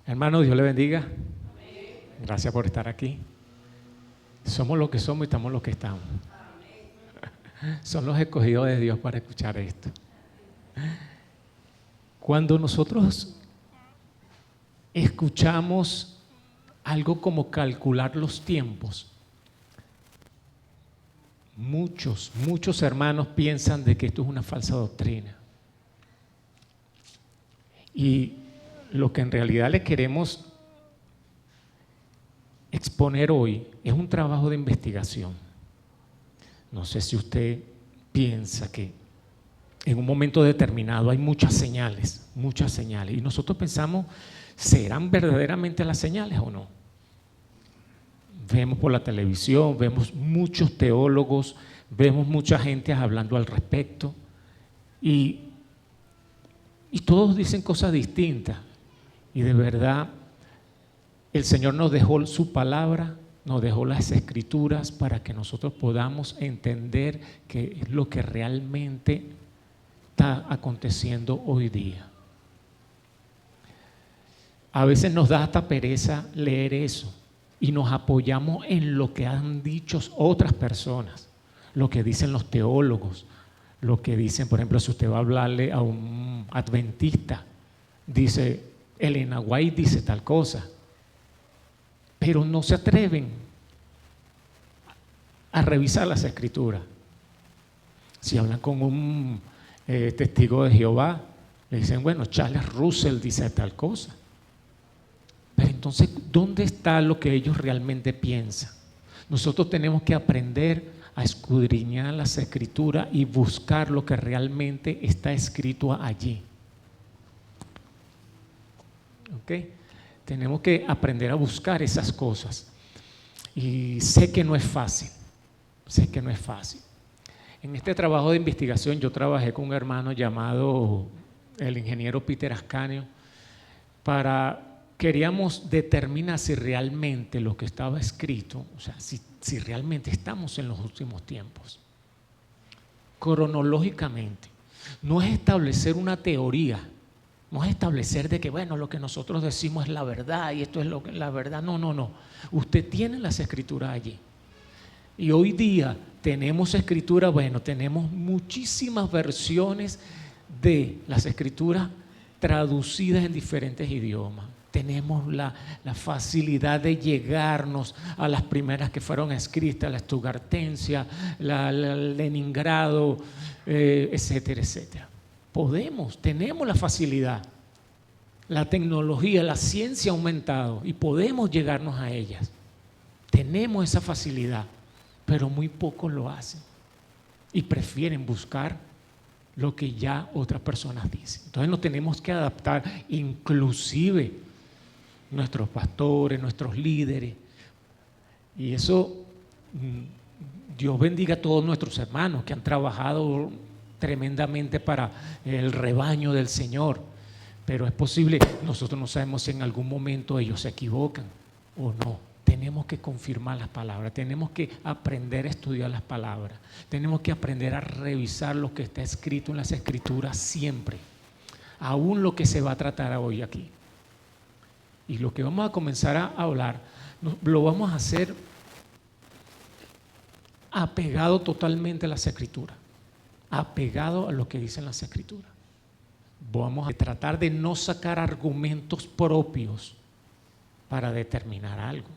Hermano, Dios le bendiga. Gracias por estar aquí. Somos lo que somos y estamos lo que estamos. Son los escogidos de Dios para escuchar esto. Cuando nosotros escuchamos algo como calcular los tiempos, muchos hermanos piensan de que esto es una falsa doctrina. Y lo que en realidad le queremos exponer hoy es un trabajo de investigación. No sé si usted piensa que en un momento determinado hay muchas señales, y nosotros pensamos, ¿serán verdaderamente las señales o no? Vemos por la televisión, vemos muchos teólogos, vemos mucha gente hablando al respecto y todos dicen cosas distintas. Y de verdad, el Señor nos dejó su palabra, nos dejó las escrituras para que nosotros podamos entender qué es lo que realmente está aconteciendo hoy día. A veces nos da hasta pereza leer eso y nos apoyamos en lo que han dicho otras personas, lo que dicen los teólogos, lo que dicen, por ejemplo, si usted va a hablarle a un adventista, dice, Elena White dice tal cosa, pero no se atreven a revisar las escrituras. Si hablan con un testigo de Jehová, le dicen, bueno, Charles Russell dice tal cosa. Pero entonces, ¿dónde está lo que ellos realmente piensan? Nosotros tenemos que aprender a escudriñar las escrituras y buscar lo que realmente está escrito allí. ¿Ok? Tenemos que aprender a buscar esas cosas. Y sé que no es fácil. En este trabajo de investigación yo trabajé con un hermano llamado el ingeniero Peter Ascanio. Queríamos determinar si realmente lo que estaba escrito, o sea, si realmente estamos en los últimos tiempos. Cronológicamente. No es establecer una teoría. No es establecer de que, bueno, lo que nosotros decimos es la verdad y esto es lo que la verdad. No. Usted tiene las escrituras allí. Y hoy día tenemos escrituras, bueno, tenemos muchísimas versiones de las escrituras traducidas en diferentes idiomas. Tenemos la facilidad de llegarnos a las primeras que fueron escritas, la Stuttgartensia, la Leningrado, etcétera, etcétera. Tenemos la facilidad, la tecnología, la ciencia ha aumentado y podemos llegarnos a ellas. Tenemos esa facilidad, pero muy pocos lo hacen y prefieren buscar lo que ya otras personas dicen. Entonces nos tenemos que adaptar, inclusive nuestros pastores, nuestros líderes. Y eso, Dios bendiga a todos nuestros hermanos que han trabajado tremendamente para el rebaño del Señor, pero es posible, nosotros no sabemos si en algún momento ellos se equivocan o no. Tenemos que confirmar las palabras, tenemos que aprender a estudiar las palabras, tenemos que aprender a revisar lo que está escrito en las escrituras siempre, aún lo que se va a tratar hoy aquí. Y lo que vamos a comenzar a hablar, lo vamos a hacer apegado totalmente a las escrituras. Apegado a lo que dicen las escrituras. Vamos a tratar de no sacar argumentos propios para determinar algo,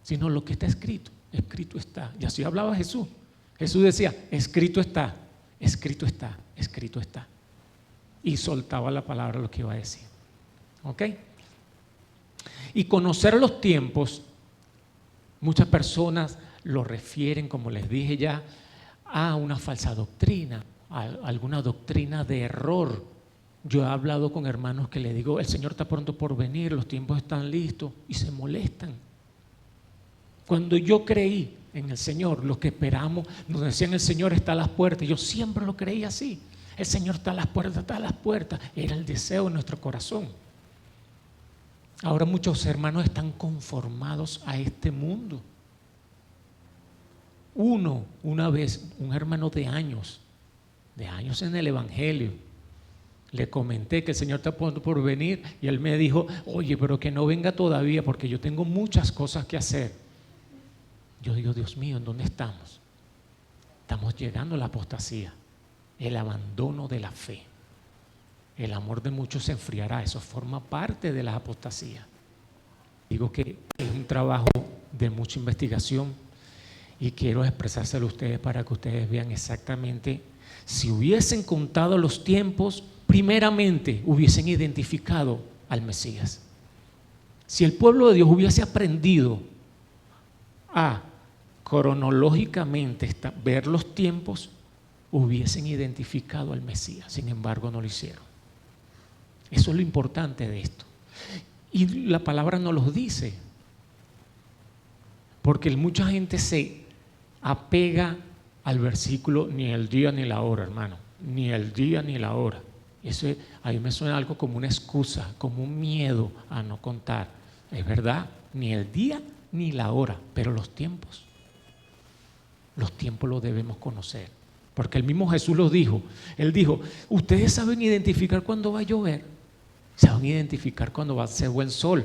sino lo que está escrito está. Y así hablaba Jesús. Jesús decía, escrito está. Y soltaba la palabra lo que iba a decir. ¿Ok? Y conocer los tiempos, muchas personas lo refieren, como les dije ya, a una falsa doctrina, a alguna doctrina de error. Yo he hablado con hermanos que le digo, el Señor está pronto por venir, los tiempos están listos, y se molestan. Cuando yo creí en el Señor, lo que esperamos, nos decían el Señor está a las puertas, yo siempre lo creí así, el Señor está a las puertas, era el deseo de nuestro corazón. Ahora muchos hermanos están conformados a este mundo. Una vez, un hermano de años en el Evangelio, Le comenté que el Señor está por venir y él me dijo, oye, pero que no venga todavía porque yo tengo muchas cosas que hacer. Yo digo, Dios mío, ¿en dónde estamos? Estamos llegando a la apostasía, el abandono de la fe. El amor de muchos se enfriará, eso forma parte de la apostasía. Digo que es un trabajo de mucha investigación y quiero expresárselo a ustedes para que ustedes vean exactamente. Si hubiesen contado los tiempos, primeramente hubiesen identificado al Mesías. Si el pueblo de Dios hubiese aprendido a cronológicamente ver los tiempos, hubiesen identificado al Mesías. Sin embargo, no lo hicieron. Eso es lo importante de esto. Y la palabra nos lo dice, porque mucha gente se apega al versículo ni el día ni la hora, hermano, ni el día ni la hora. Eso a mí me suena algo como una excusa, como un miedo a no contar. Es verdad, ni el día ni la hora, pero los tiempos los debemos conocer, porque el mismo Jesús los dijo. Él dijo, ustedes saben identificar cuándo va a llover, saben identificar cuándo va a ser buen sol,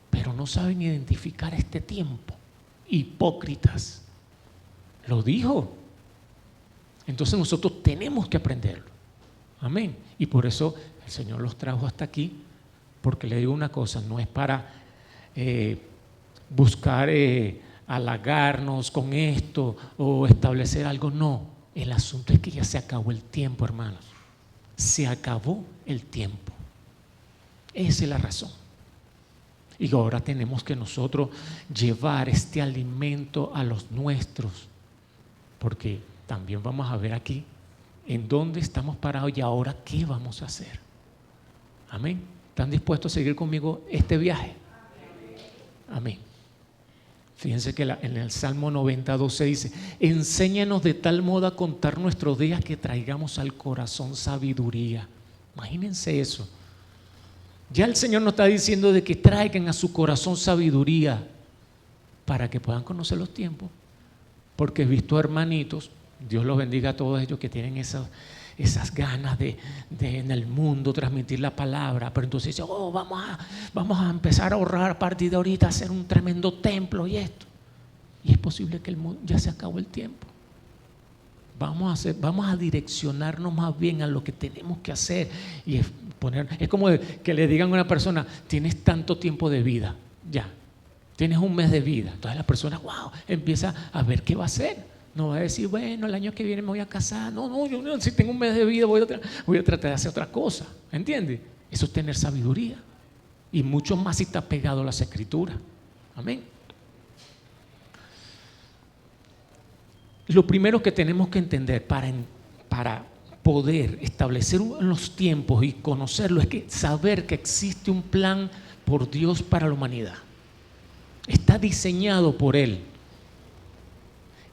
pero no saben identificar este tiempo. Hipócritas. Lo dijo. Entonces nosotros tenemos que aprenderlo. Amén. Y por eso el Señor los trajo hasta aquí, porque le digo una cosa, no es para buscar halagarnos con esto o establecer algo, no. El asunto es que ya se acabó el tiempo, hermanos. Se acabó el tiempo. Esa es la razón. Y ahora tenemos que nosotros llevar este alimento a los nuestros, porque también vamos a ver aquí en dónde estamos parados y ahora qué vamos a hacer. Amén. ¿Están dispuestos a seguir conmigo este viaje? Amén. Fíjense que en el Salmo 90:12 dice, enséñanos de tal modo a contar nuestros días que traigamos al corazón sabiduría. Imagínense eso. Ya el Señor nos está diciendo de que traigan a su corazón sabiduría para que puedan conocer los tiempos. Porque he visto hermanitos, Dios los bendiga a todos ellos que tienen esas ganas de en el mundo transmitir la palabra, pero entonces dicen, vamos a empezar a ahorrar a partir de ahorita, hacer un tremendo templo y esto. Y es posible que el mundo ya se acabó el tiempo. Vamos a direccionarnos más bien a lo que tenemos que hacer y es como que le digan a una persona, tienes tanto tiempo de vida, ya, tienes un mes de vida. Entonces la persona, empieza a ver qué va a hacer. No va a decir, bueno, el año que viene me voy a casar. No, yo si tengo un mes de vida voy a tratar de hacer otra cosa. ¿Entiendes? Eso es tener sabiduría. Y mucho más si está pegado a las Escrituras. Amén. Lo primero que tenemos que entender para poder establecer los tiempos y conocerlo es que saber que existe un plan por Dios para la humanidad. Está diseñado por Él.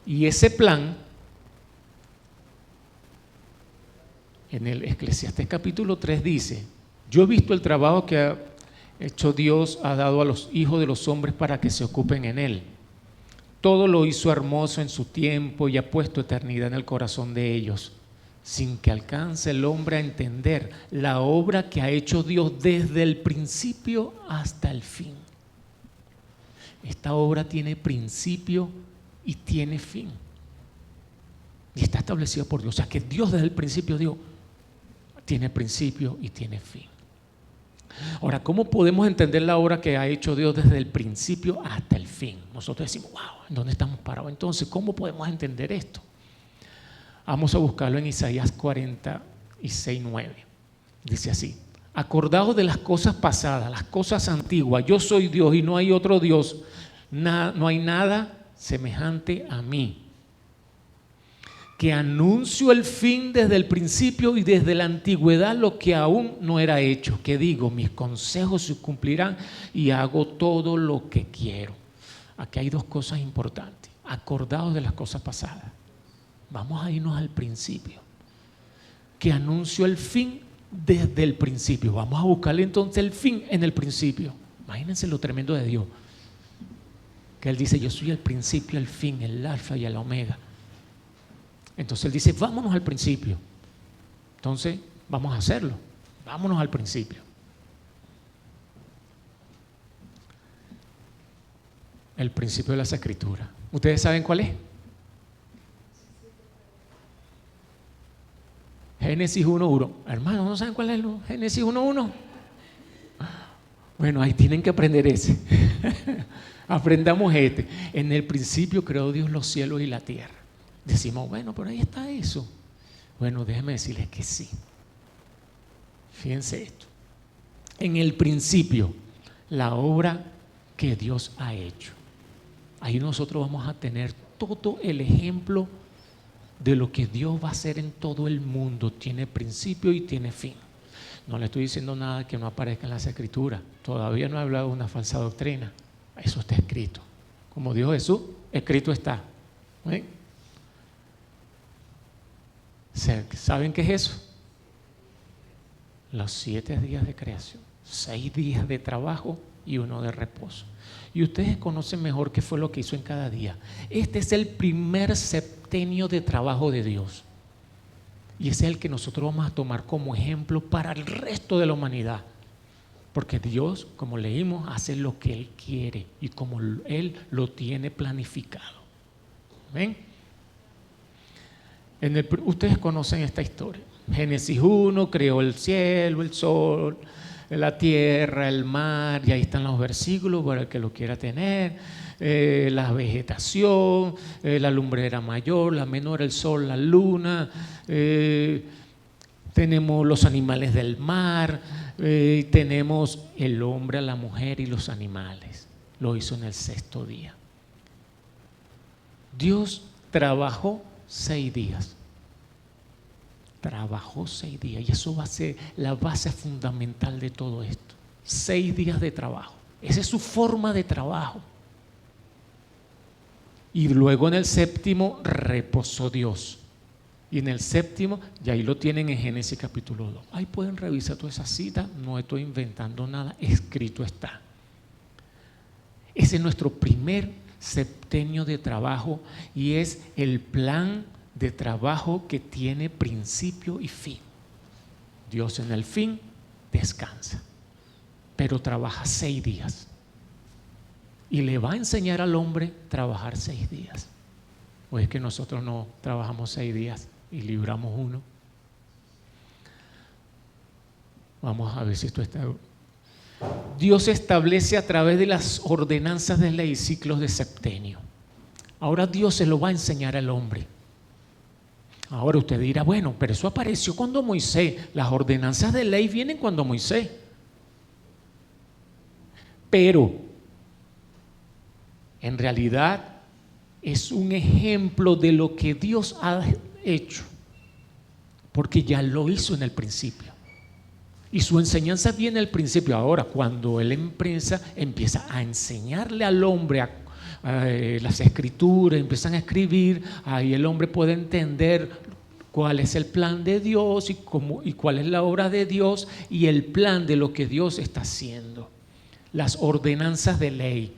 Y ese plan, en el Eclesiastés capítulo 3 dice, yo he visto el trabajo que ha hecho Dios, ha dado a los hijos de los hombres para que se ocupen en él. Todo lo hizo hermoso en su tiempo y ha puesto eternidad en el corazón de ellos, sin que alcance el hombre a entender la obra que ha hecho Dios desde el principio hasta el fin. Esta obra tiene principio y tiene fin. Y está establecida por Dios. O sea que Dios desde el principio dijo, tiene principio y tiene fin. Ahora, ¿cómo podemos entender la obra que ha hecho Dios desde el principio hasta el fin? Nosotros decimos, ¿en dónde estamos parados? Entonces, ¿cómo podemos entender esto? Vamos a buscarlo en Isaías 46:9. Dice así, acordaos de las cosas pasadas, las cosas antiguas. Yo soy Dios y no hay otro Dios. No hay nada semejante a mí, que anuncio el fin desde el principio y desde la antigüedad lo que aún no era hecho, que digo, mis consejos se cumplirán y hago todo lo que quiero. Aquí hay dos cosas importantes. Acordaos de las cosas pasadas. Vamos a irnos al principio, que anuncio el fin desde el principio. Vamos a buscarle entonces el fin en el principio. Imagínense lo tremendo de Dios, que Él dice, yo soy el principio, el fin, el alfa y el omega. Entonces Él dice, vámonos al principio. Entonces Vamos a hacerlo. Vámonos al principio. El principio de las Escrituras. ¿Ustedes saben cuál es? Génesis 1:1. Hermanos, ¿no saben cuál es Génesis 1:1? Bueno, ahí tienen que aprender ese. Aprendamos este. En el principio creó Dios los cielos y la tierra. Decimos, bueno, pero ahí está eso. Bueno, déjenme decirles que sí. Fíjense esto. En el principio, la obra que Dios ha hecho. Ahí nosotros vamos a tener todo el ejemplo de lo que Dios va a hacer en todo el mundo. Tiene principio y tiene fin. No le estoy diciendo nada que no aparezca en las Escrituras. Todavía no he hablado de una falsa doctrina. Eso está escrito. Como dijo Jesús, escrito está. ¿Sí? ¿Saben qué es eso? Los 7 días de creación, 6 días de trabajo y 1 de reposo. Y ustedes conocen mejor qué fue lo que hizo en cada día. Este es el primer septenio de trabajo de Dios. Y ese es el que nosotros vamos a tomar como ejemplo para el resto de la humanidad. Porque Dios, como leímos, hace lo que Él quiere y como Él lo tiene planificado. ¿Ven? Ustedes conocen esta historia. Génesis 1 creó el cielo, el sol, la tierra, el mar, y ahí están los versículos para el que lo quiera tener. La vegetación, la lumbrera mayor, la menor, el sol, la luna, tenemos los animales del mar, tenemos el hombre, a la mujer y los animales. Lo hizo en el 6º día. Dios trabajó 6 días. Trabajó 6 días y eso va a ser la base fundamental de todo esto. 6 días de trabajo. Esa es su forma de trabajo. Y luego en el 7º reposó Dios. Y en el 7º, y ahí lo tienen en Génesis capítulo 2. Ahí pueden revisar toda esa cita, no estoy inventando nada, escrito está. Ese es nuestro primer septenio de trabajo y es el plan de trabajo que tiene principio y fin. Dios en el fin descansa, pero trabaja 6 días. Y le va a enseñar al hombre a trabajar 6 días. ¿O es que nosotros no trabajamos 6 días y libramos 1? Vamos a ver si esto está. Dios establece a través de las ordenanzas de ley ciclos de septenio. Ahora Dios se lo va a enseñar al hombre. Ahora usted dirá, bueno, pero eso apareció cuando Moisés. Las ordenanzas de ley vienen cuando Moisés. Pero en realidad es un ejemplo de lo que Dios ha hecho, porque ya lo hizo en el principio. Y su enseñanza viene al principio. Ahora, cuando Él empieza a enseñarle al hombre las escrituras, empiezan a escribir, ahí el hombre puede entender cuál es el plan de Dios y cuál es la obra de Dios y el plan de lo que Dios está haciendo. Las ordenanzas de ley.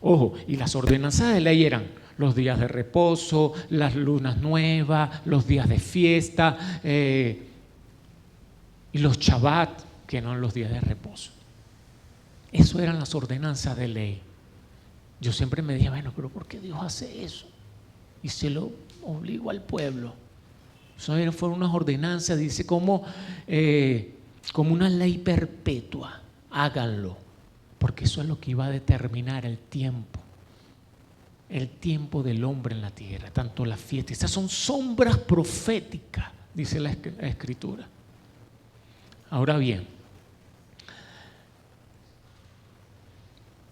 Ojo, y las ordenanzas de ley eran los días de reposo, las lunas nuevas, los días de fiesta, y los Shabbat, que no eran los días de reposo. Eso eran las ordenanzas de ley. Yo siempre me dije, bueno, pero ¿por qué Dios hace eso? Y se lo obligó al pueblo. Eso fueron unas ordenanzas, dice, como una ley perpetua. Háganlo, porque eso es lo que iba a determinar el tiempo del hombre en la tierra, tanto la fiesta. Esas son sombras proféticas, dice la Escritura. Ahora bien,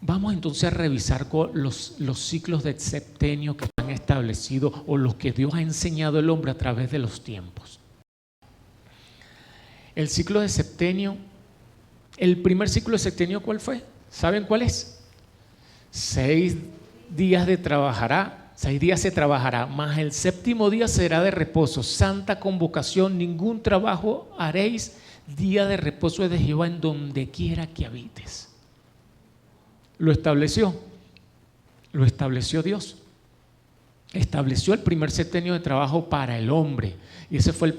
vamos entonces a revisar los ciclos de septenio que están establecidos o los que Dios ha enseñado al hombre a través de los tiempos. El ciclo de septenio, el primer ciclo de septenio, ¿cuál fue? ¿Saben cuál es? 6 días se trabajará, mas el 7º día será de reposo, santa convocación, ningún trabajo haréis, día de reposo de Jehová en donde quiera que habites. Lo estableció Dios. Estableció el primer septenio de trabajo para el hombre. Y ese fue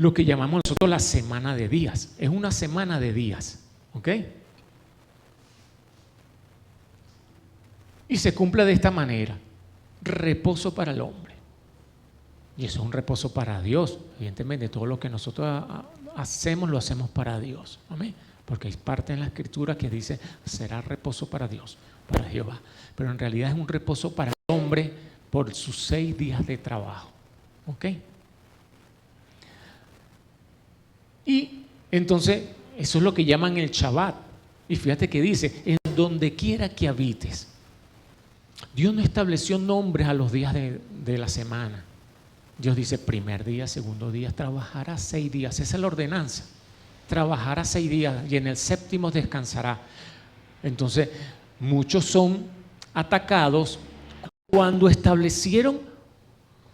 lo que llamamos nosotros la semana de días. Es una semana de días, ¿ok? Y se cumple de esta manera: reposo para el hombre. Y eso es un reposo para Dios. Evidentemente, todo lo que nosotros hacemos, lo hacemos para Dios. Amén. Porque hay parte en la Escritura que dice: será reposo para Dios, para Jehová. Pero en realidad es un reposo para el hombre por sus 6 días de trabajo. ¿Ok? Y entonces, eso es lo que llaman el Shabbat. Y fíjate que dice: en donde quiera que habites. Dios no estableció nombres a los días de la semana. Dios dice: primer día, segundo día, trabajará 6 días. Esa es la ordenanza. Trabajará 6 días y en el séptimo descansará. Entonces, muchos son atacados cuando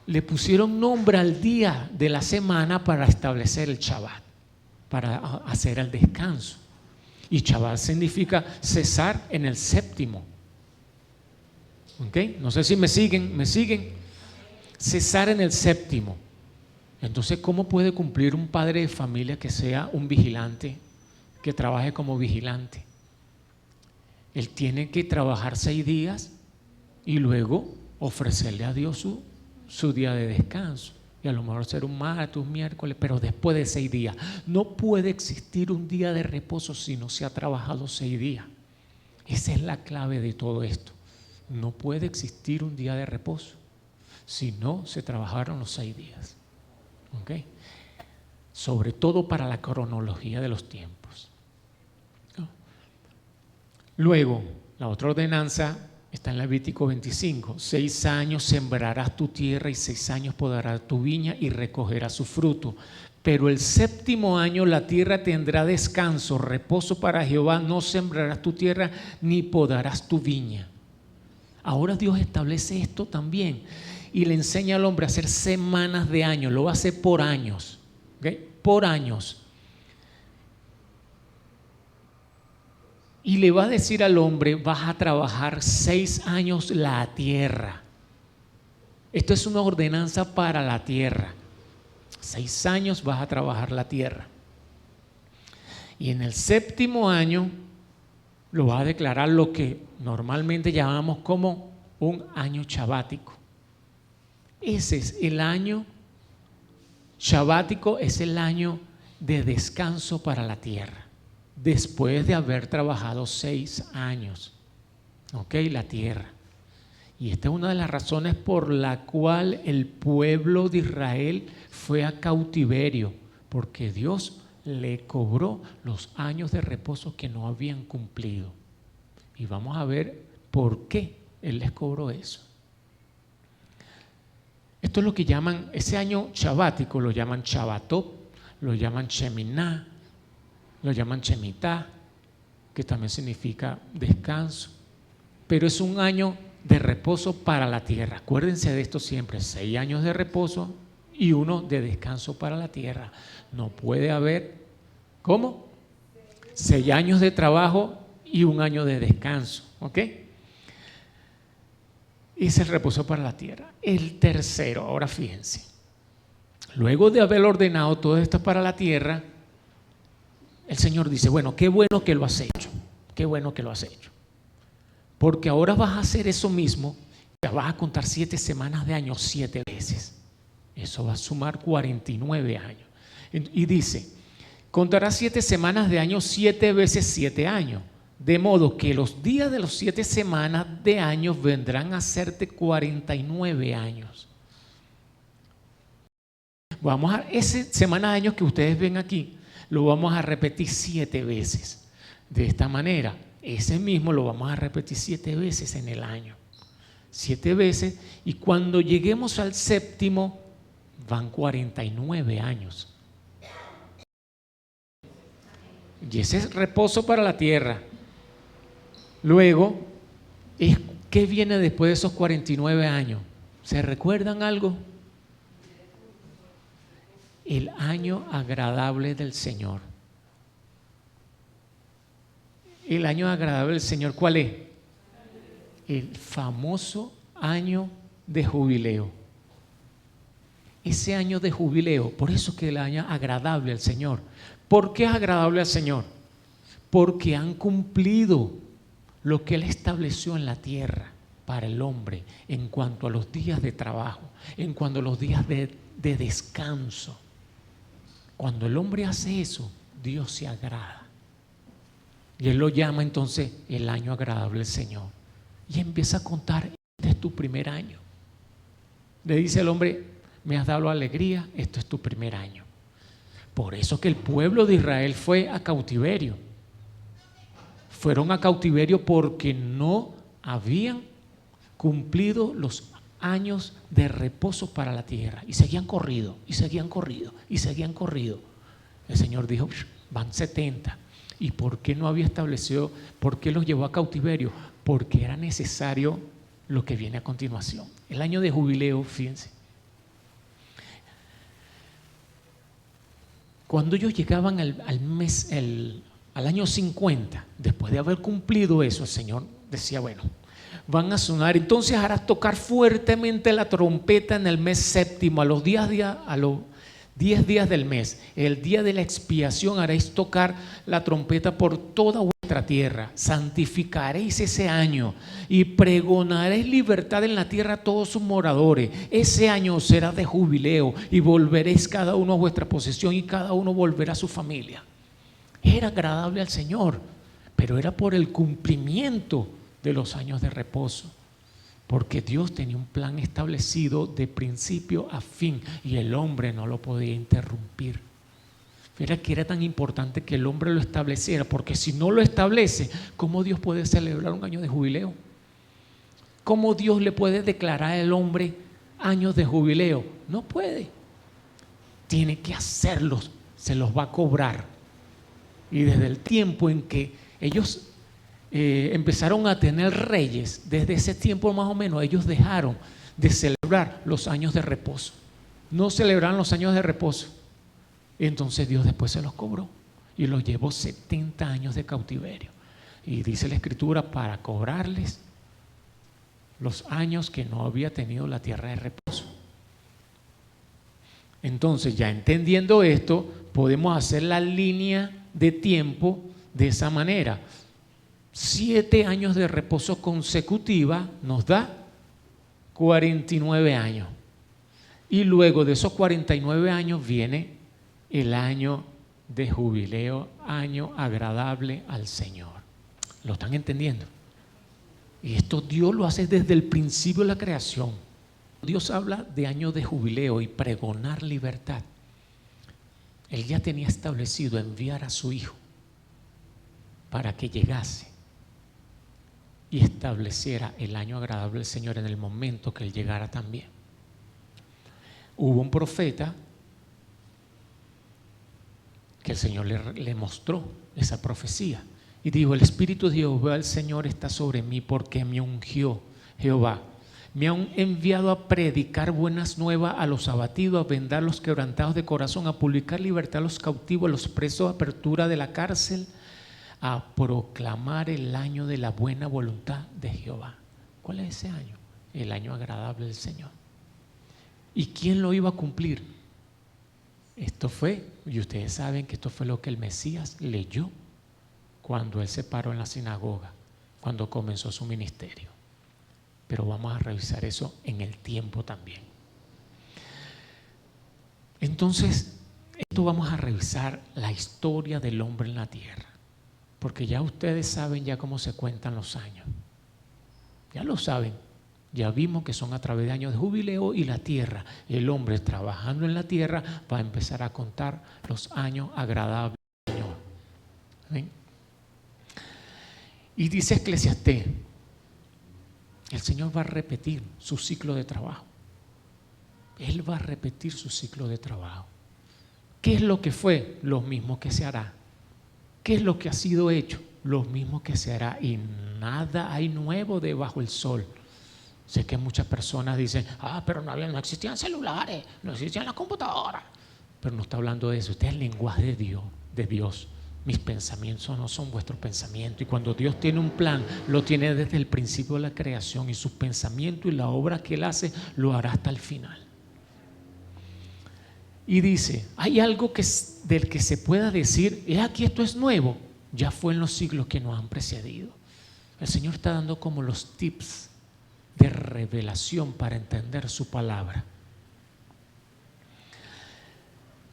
le pusieron nombre al día de la semana para establecer el Shabbat, para hacer el descanso. Y Shabbat significa cesar en el séptimo. ¿Ok? No sé si me siguen. Cesar en el séptimo. Entonces, ¿cómo puede cumplir un padre de familia que sea un vigilante, que trabaje como vigilante? Él tiene que trabajar 6 días y luego ofrecerle a Dios su día de descanso. Y a lo mejor ser un martes, un miércoles, pero después de 6 días. No puede existir un día de reposo si no se ha trabajado 6 días. Esa es la clave de todo esto. No puede existir un día de reposo si no se trabajaron los 6 días. ¿Ok? Sobre todo para la cronología de los tiempos. Luego, la otra ordenanza está en Levítico 25. 6 años sembrarás tu tierra y 6 años podarás tu viña y recogerás su fruto. Pero el séptimo año la tierra tendrá descanso, reposo para Jehová. No sembrarás tu tierra ni podarás tu viña. Ahora Dios establece esto también y le enseña al hombre a hacer semanas de año. Lo hace por años, ¿okay? Por años. Y le va a decir al hombre: vas a trabajar 6 años la tierra. Esto es una ordenanza para la tierra. 6 años vas a trabajar la tierra. Y en el séptimo año lo va a declarar lo que normalmente llamamos como un año sabático. Ese es el año sabático, es el año de descanso para la tierra, después de haber trabajado 6 años, ¿ok? La tierra. Y esta es una de las razones por la cual el pueblo de Israel fue a cautiverio, porque Dios le cobró los años de reposo que no habían cumplido. Y vamos a ver por qué Él les cobró eso. Esto es lo que llaman, ese año sabático lo llaman Shabbatot, lo llaman Sheminah, lo llaman Shemitah, que también significa descanso. Pero es un año de reposo para la tierra. Acuérdense de esto siempre: 6 años de reposo y 1 de descanso para la tierra. No puede haber, ¿cómo? 6 años de trabajo y 1 año de descanso, ¿ok? Y se reposó para la tierra. El tercero, ahora fíjense, luego de haber ordenado todo esto para la tierra, el Señor dice: bueno, qué bueno que lo has hecho, qué bueno que lo has hecho. Porque ahora vas a hacer eso mismo, ya vas a contar 7 semanas de año 7 veces. Eso va a sumar 49 años. Y dice: contarás 7 semanas de año 7 veces 7 años. De modo que los días de los 7 semanas de años vendrán a hacerte 49 años. Esa semana de años que ustedes ven aquí, lo vamos a repetir 7 veces. De esta manera, ese mismo lo vamos a repetir 7 veces en el año. 7 veces, y cuando lleguemos al séptimo, van 49 años. Y ese es reposo para la tierra. Luego, ¿qué viene después de esos 49 años? ¿Se recuerdan algo? El año agradable del Señor. El año agradable del Señor, ¿cuál es? El famoso año de jubileo. ese año de jubileo. Por eso que el año agradable al Señor. ¿Por qué es agradable al Señor? Porque han cumplido lo que Él estableció en la tierra para el hombre en cuanto a los días de trabajo, en cuanto a los días de descanso. Cuando el hombre hace eso, Dios se agrada. Y Él lo llama entonces el año agradable del Señor. Y empieza a contar, este es tu primer año. Le dice al hombre, me has dado alegría, esto es tu primer año. Por eso que el pueblo de Israel fue a cautiverio. Fueron a cautiverio porque no habían cumplido los años de reposo para la tierra. Y seguían corrido, y seguían corrido, y seguían corrido. El Señor dijo, van 70. ¿Y por qué no había establecido, por qué los llevó a cautiverio? Porque era necesario lo que viene a continuación. El año de jubileo, fíjense. Cuando ellos llegaban al año 50, después de haber cumplido eso, el Señor decía, bueno, van a sonar, entonces harás tocar fuertemente la trompeta en el mes séptimo, a los 10 días del mes, el día de la expiación haréis tocar la trompeta por toda vuestra tierra, santificaréis ese año y pregonaréis libertad en la tierra a todos sus moradores. Ese año será de jubileo y volveréis cada uno a vuestra posesión y cada uno volverá a su familia. Era agradable al Señor, pero era por el cumplimiento de los años de reposo. Porque Dios tenía un plan establecido de principio a fin y el hombre no lo podía interrumpir. Era que era tan importante que el hombre lo estableciera, porque si no lo establece, ¿cómo Dios puede celebrar un año de jubileo? ¿Cómo Dios le puede declarar al hombre años de jubileo? No puede. Tiene que hacerlos, se los va a cobrar. Y desde el tiempo en que ellos empezaron a tener reyes, desde ese tiempo más o menos ellos dejaron de celebrar los años de reposo. No celebraron los años de reposo. Entonces Dios después se los cobró y los llevó 70 años de cautiverio. Y dice la Escritura, para cobrarles los años que no había tenido la tierra de reposo. Entonces, ya entendiendo esto, podemos hacer la línea de tiempo de esa manera. 7 años de reposo consecutiva nos da 49 años. Y luego de esos 49 años viene el año de jubileo, año agradable al Señor. ¿Lo están entendiendo? Y esto Dios lo hace desde el principio de la creación. Dios habla de año de jubileo y pregonar libertad. Él ya tenía establecido enviar a su Hijo para que llegase y estableciera el año agradable del Señor en el momento que Él llegara también. Hubo un profeta que el Señor le mostró esa profecía y dijo, el Espíritu de Jehová el Señor está sobre mí porque me ungió Jehová. Me han enviado a predicar buenas nuevas a los abatidos, a vendar los quebrantados de corazón, a publicar libertad a los cautivos, a los presos, apertura de la cárcel, a proclamar el año de la buena voluntad de Jehová. ¿Cuál es ese año? El año agradable del Señor. ¿Y quién lo iba a cumplir? Esto fue, y ustedes saben que esto fue lo que el Mesías leyó cuando Él se paró en la sinagoga, cuando comenzó su ministerio. Pero vamos a revisar eso en el tiempo también. Entonces, esto vamos a revisar la historia del hombre en la tierra. Porque ya ustedes saben ya cómo se cuentan los años. Ya lo saben. Ya vimos que son a través de años de jubileo y la tierra. El hombre trabajando en la tierra va a empezar a contar los años agradables del Señor. ¿Ven? Y dice Eclesiastés, el Señor va a repetir su ciclo de trabajo. Él va a repetir su ciclo de trabajo. ¿Qué es lo que fue? Lo mismo que se hará. ¿Qué es lo que ha sido hecho? Lo mismo que se hará y nada hay nuevo debajo del sol. Sé que muchas personas dicen, pero no existían celulares, no existían las computadoras. Pero no está hablando de eso, este es el lenguaje de Dios. Mis pensamientos no son vuestros pensamientos. Y cuando Dios tiene un plan, lo tiene desde el principio de la creación y sus pensamientos y la obra que Él hace, lo hará hasta el final. Y dice, hay algo del que se pueda decir, aquí esto es nuevo, ya fue en los siglos que nos han precedido. El Señor está dando como los tips de revelación para entender su palabra.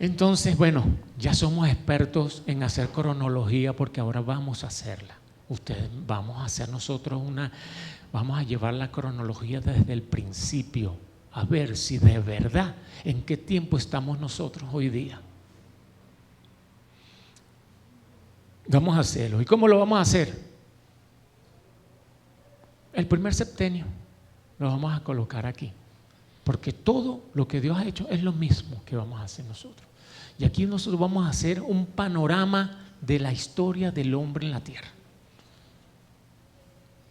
Entonces, bueno, ya somos expertos en hacer cronología porque ahora vamos a hacerla. Vamos a hacer nosotros vamos a llevar la cronología desde el principio, a ver si de verdad, en qué tiempo estamos nosotros hoy día. Vamos a hacerlo. ¿Y cómo lo vamos a hacer? El primer septenio lo vamos a colocar aquí, porque todo lo que Dios ha hecho es lo mismo que vamos a hacer nosotros. Y aquí nosotros vamos a hacer un panorama de la historia del hombre en la tierra.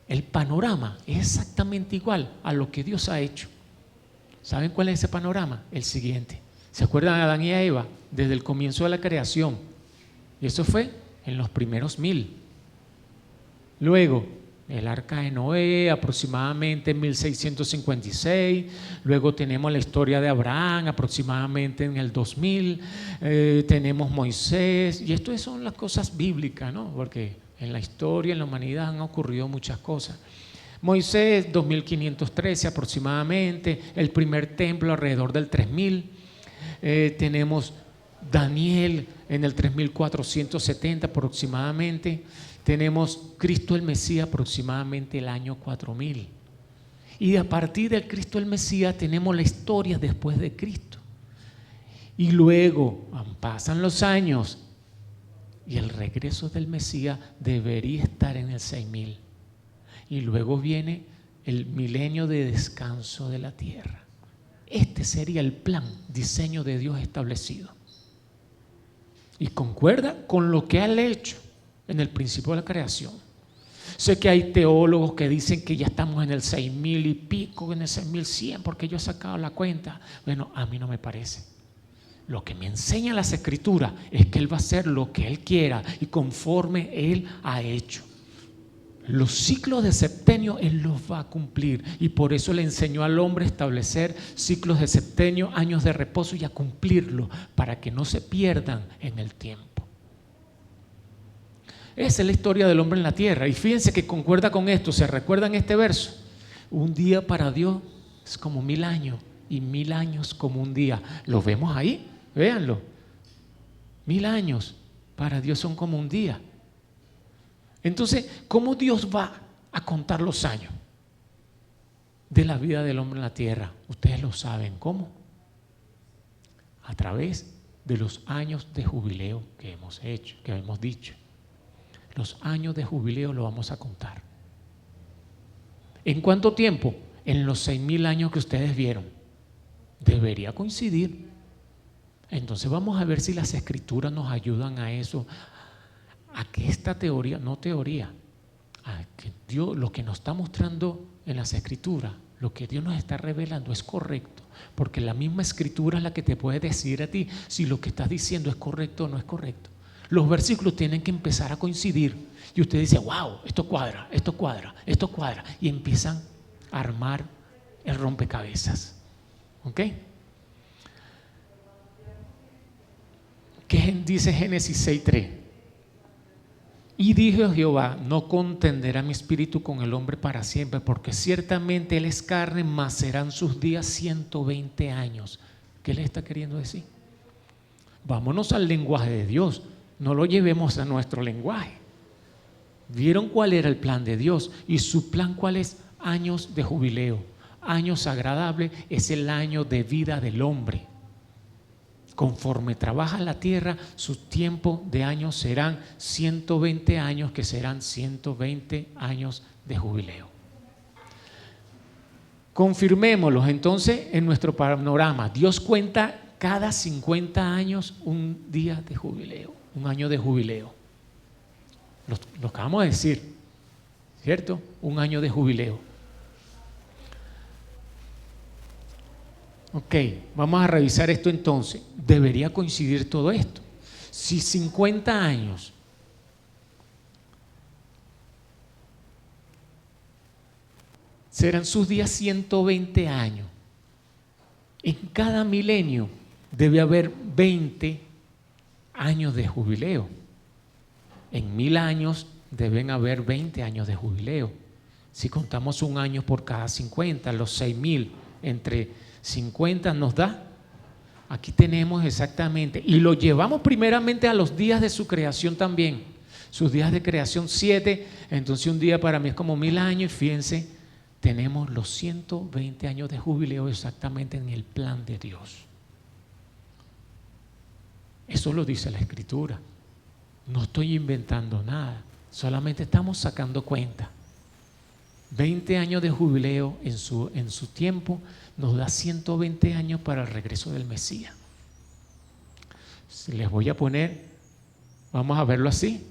El panorama es exactamente igual a lo que Dios ha hecho. ¿Saben cuál es ese panorama? El siguiente. ¿Se acuerdan de Adán y Eva? Desde el comienzo de la creación. Y eso fue en los primeros 1000. Luego, el arca de Noé, aproximadamente en 1656. Luego tenemos la historia de Abraham, aproximadamente en el 2000. Tenemos Moisés. Y esto son las cosas bíblicas, ¿no? Porque en la historia, en la humanidad han ocurrido muchas cosas. Moisés, 2513 aproximadamente. El primer templo alrededor del 3000. Tenemos Daniel en el 3470 aproximadamente. Tenemos Cristo el Mesías aproximadamente el año 4000. Y a partir del Cristo el Mesías tenemos la historia después de Cristo. Y luego pasan los años y el regreso del Mesías debería estar en el 6000. Y luego viene el milenio de descanso de la tierra. Este sería el plan, diseño de Dios establecido. Y concuerda con lo que Él ha hecho en el principio de la creación. Sé que hay teólogos que dicen que ya estamos en el 6000 y pico, en el 6100, porque yo he sacado la cuenta. Bueno, a mí no me parece. Lo que me enseñan las Escrituras es que Él va a hacer lo que Él quiera y conforme Él ha hecho. Los ciclos de septenio Él los va a cumplir, y por eso le enseñó al hombre a establecer ciclos de septenio, años de reposo, y a cumplirlo para que no se pierdan en el tiempo. Esa es la historia del hombre en la tierra, y fíjense que concuerda con esto. ¿Se recuerdan este verso? Un día para Dios es como 1000 años, y 1000 años como un día. ¿Lo vemos ahí? Véanlo. 1000 años para Dios son como un día. Entonces, ¿cómo Dios va a contar los años de la vida del hombre en la tierra? Ustedes lo saben. ¿Cómo? A través de los años de jubileo que hemos hecho, que hemos dicho. Los años de jubileo lo vamos a contar. ¿En cuánto tiempo? En los 6000 años que ustedes vieron. Debería coincidir. Entonces vamos a ver si las Escrituras nos ayudan a eso, a que esta teoría, no teoría, a que Dios, lo que nos está mostrando en las Escrituras, lo que Dios nos está revelando es correcto, porque la misma Escritura es la que te puede decir a ti si lo que estás diciendo es correcto o no es correcto. Los versículos tienen que empezar a coincidir y usted dice, wow, esto cuadra, esto cuadra, esto cuadra, y empiezan a armar el rompecabezas. ¿Ok? ¿Qué dice Génesis 6:3? Y dijo Jehová, no contenderá mi espíritu con el hombre para siempre, porque ciertamente él es carne, mas serán sus días 120 años. ¿Qué le está queriendo decir? Vámonos al lenguaje de Dios, no lo llevemos a nuestro lenguaje. ¿Vieron cuál era el plan de Dios? ¿Y su plan cuál es? Años de jubileo, años agradables, es el año de vida del hombre. Conforme trabaja la tierra, su tiempo de años serán 120 años, que serán 120 años de jubileo. Confirmémoslo entonces en nuestro panorama. Dios cuenta cada 50 años un día de jubileo, un año de jubileo. Lo acabamos de decir, ¿cierto? Un año de jubileo. Ok, vamos a revisar esto entonces. Debería coincidir todo esto. Si 50 años serán sus días 120 años, en cada milenio debe haber 20 años de jubileo. En 1000 años deben haber 20 años de jubileo. Si contamos un año por cada 50, los 6000 entre 50 nos da. Aquí tenemos exactamente, y lo llevamos primeramente a los días de su creación también. Sus días de creación 7, entonces un día para mí es como 1000 años. Y fíjense, tenemos los 120 años de jubileo exactamente en el plan de Dios. Eso lo dice la Escritura. No estoy inventando nada, solamente estamos sacando cuenta. 20 años de jubileo en su tiempo nos da 120 años para el regreso del Mesías. Les voy a poner, vamos a verlo así,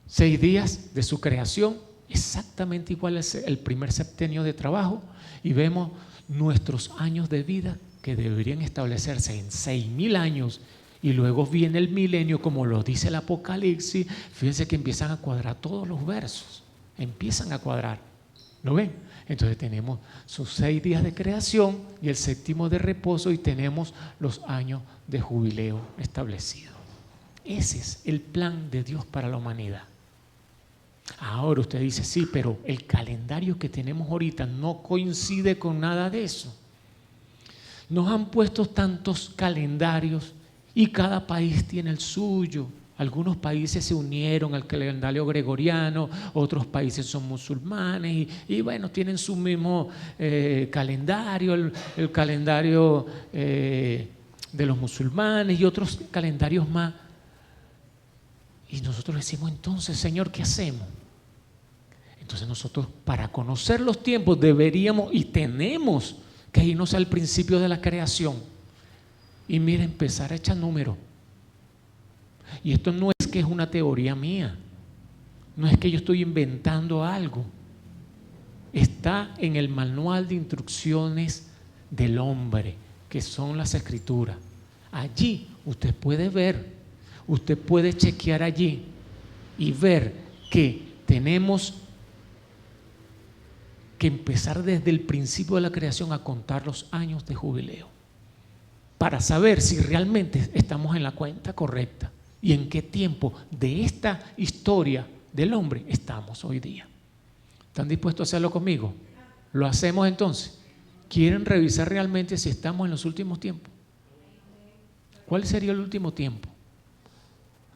6 días de su creación, exactamente igual es el primer septenio de trabajo, y vemos nuestros años de vida que deberían establecerse en 6000 años, y luego viene el milenio, como lo dice el Apocalipsis. Fíjense que empiezan a cuadrar todos los versos, empiezan a cuadrar. ¿Lo ven? Entonces tenemos sus 6 días de creación y el séptimo de reposo, y tenemos los años de jubileo establecidos. Ese es el plan de Dios para la humanidad. Ahora usted dice, sí, pero el calendario que tenemos ahorita no coincide con nada de eso. Nos han puesto tantos calendarios y cada país tiene el suyo. Algunos países se unieron al calendario gregoriano, otros países son musulmanes y bueno, tienen su mismo calendario, el calendario de los musulmanes y otros calendarios más. Y nosotros decimos, entonces, Señor, ¿qué hacemos? Entonces nosotros, para conocer los tiempos, deberíamos y tenemos que irnos al principio de la creación. Y mira, empezar a echar números. Y esto no es que es una teoría mía, no es que yo estoy inventando algo. Está en el manual de instrucciones del hombre, que son las Escrituras. Allí usted puede ver, usted puede chequear allí y ver que tenemos que empezar desde el principio de la creación a contar los años de jubileo, para saber si realmente estamos en la cuenta correcta y en qué tiempo de esta historia del hombre estamos hoy día. ¿Están dispuestos a hacerlo conmigo? ¿Lo hacemos entonces? ¿Quieren revisar realmente si estamos en los últimos tiempos? ¿Cuál sería el último tiempo?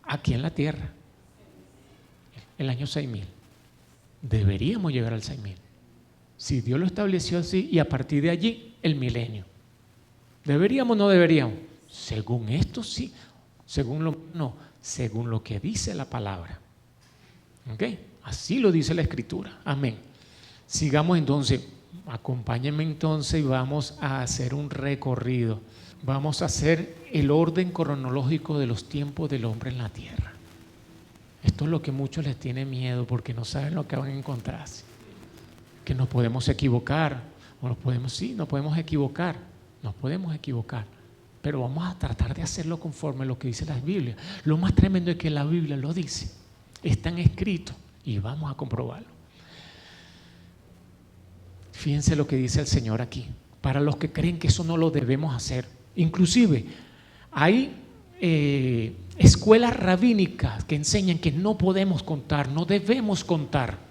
Aquí en la tierra, el año 6000. Deberíamos llegar al 6000. Si Dios lo estableció así, y a partir de allí el milenio. ¿Deberíamos o no deberíamos? Según esto sí, según lo que dice la palabra. ¿Ok? Así lo dice la Escritura. Amén. Sigamos entonces, acompáñenme entonces y vamos a hacer un recorrido. Vamos a hacer el orden cronológico de los tiempos del hombre en la tierra. Esto es lo que muchos les tiene miedo, porque no saben lo que van a encontrarse. Que nos podemos equivocar, o nos podemos equivocar. Nos podemos equivocar, pero vamos a tratar de hacerlo conforme a lo que dice la Biblia. Lo más tremendo es que la Biblia lo dice, están escritos y vamos a comprobarlo. Fíjense lo que dice el Señor aquí, para los que creen que eso no lo debemos hacer. Inclusive hay escuelas rabínicas que enseñan que no podemos contar, no debemos contar.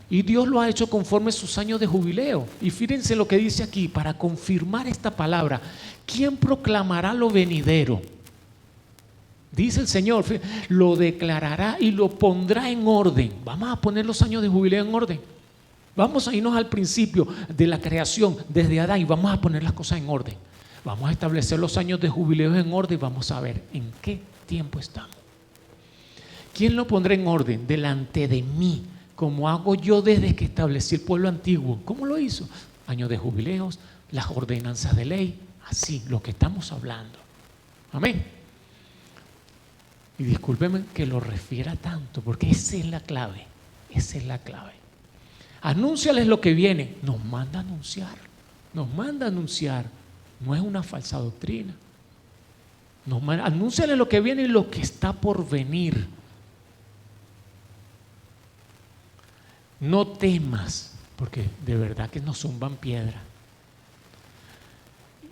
Y Dios lo ha hecho conforme a sus años de jubileo. Y fíjense lo que dice aquí, para confirmar esta palabra: ¿quién proclamará lo venidero? Dice el Señor, lo declarará y lo pondrá en orden. Vamos a poner los años de jubileo en orden. Vamos a irnos al principio de la creación, desde Adán, y vamos a poner las cosas en orden. Vamos a establecer los años de jubileo en orden y vamos a ver en qué tiempo estamos. ¿Quién lo pondrá en orden? Delante de mí, como hago yo desde que establecí el pueblo antiguo. ¿Cómo lo hizo? Años de jubileos, las ordenanzas de ley, así, lo que estamos hablando. Amén. Y discúlpenme que lo refiera tanto, porque esa es la clave, esa es la clave. Anúnciales lo que viene, nos manda a anunciar, no es una falsa doctrina. Anúnciales lo que viene y lo que está por venir. No temas, porque de verdad que nos zumban piedra.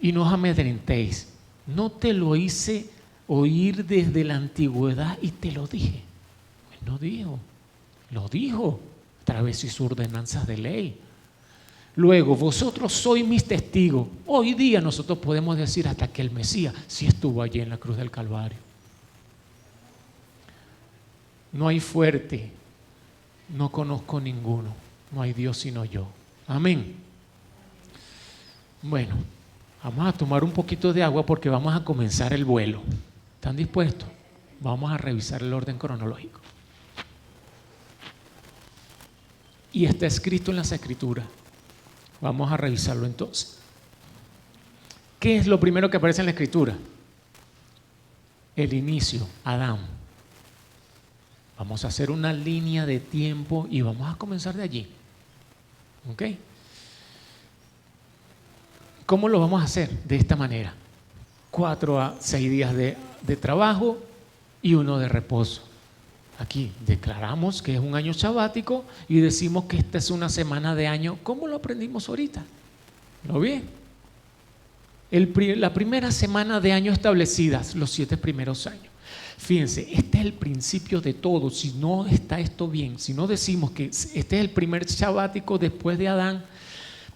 Y no os amedrentéis. No te lo hice oír desde la antigüedad y te lo dije. No dijo, lo dijo a través de sus ordenanzas de ley. Luego, vosotros sois mis testigos. Hoy día nosotros podemos decir hasta que el Mesías sí estuvo allí en la cruz del Calvario. No hay fuerte, no conozco ninguno, no hay Dios sino yo. Amén. Bueno, vamos a tomar un poquito de agua porque vamos a comenzar el vuelo. ¿Están dispuestos? Vamos a revisar el orden cronológico. Y está escrito en las Escrituras. Vamos a revisarlo entonces. ¿Qué es lo primero que aparece en la Escritura? El inicio, Adán. Vamos a hacer una línea de tiempo y vamos a comenzar de allí. ¿Ok? ¿Cómo lo vamos a hacer? De esta manera. 4 a 6 días de trabajo y 1 de reposo. Aquí declaramos que es un año sabático y decimos que esta es una semana de año. ¿Cómo lo aprendimos ahorita? ¿Lo bien? La primera semana de año establecidas, los 7 primeros años. Fíjense, este es el principio de todo. Si no está esto bien, si no decimos que este es el primer sabático después de Adán,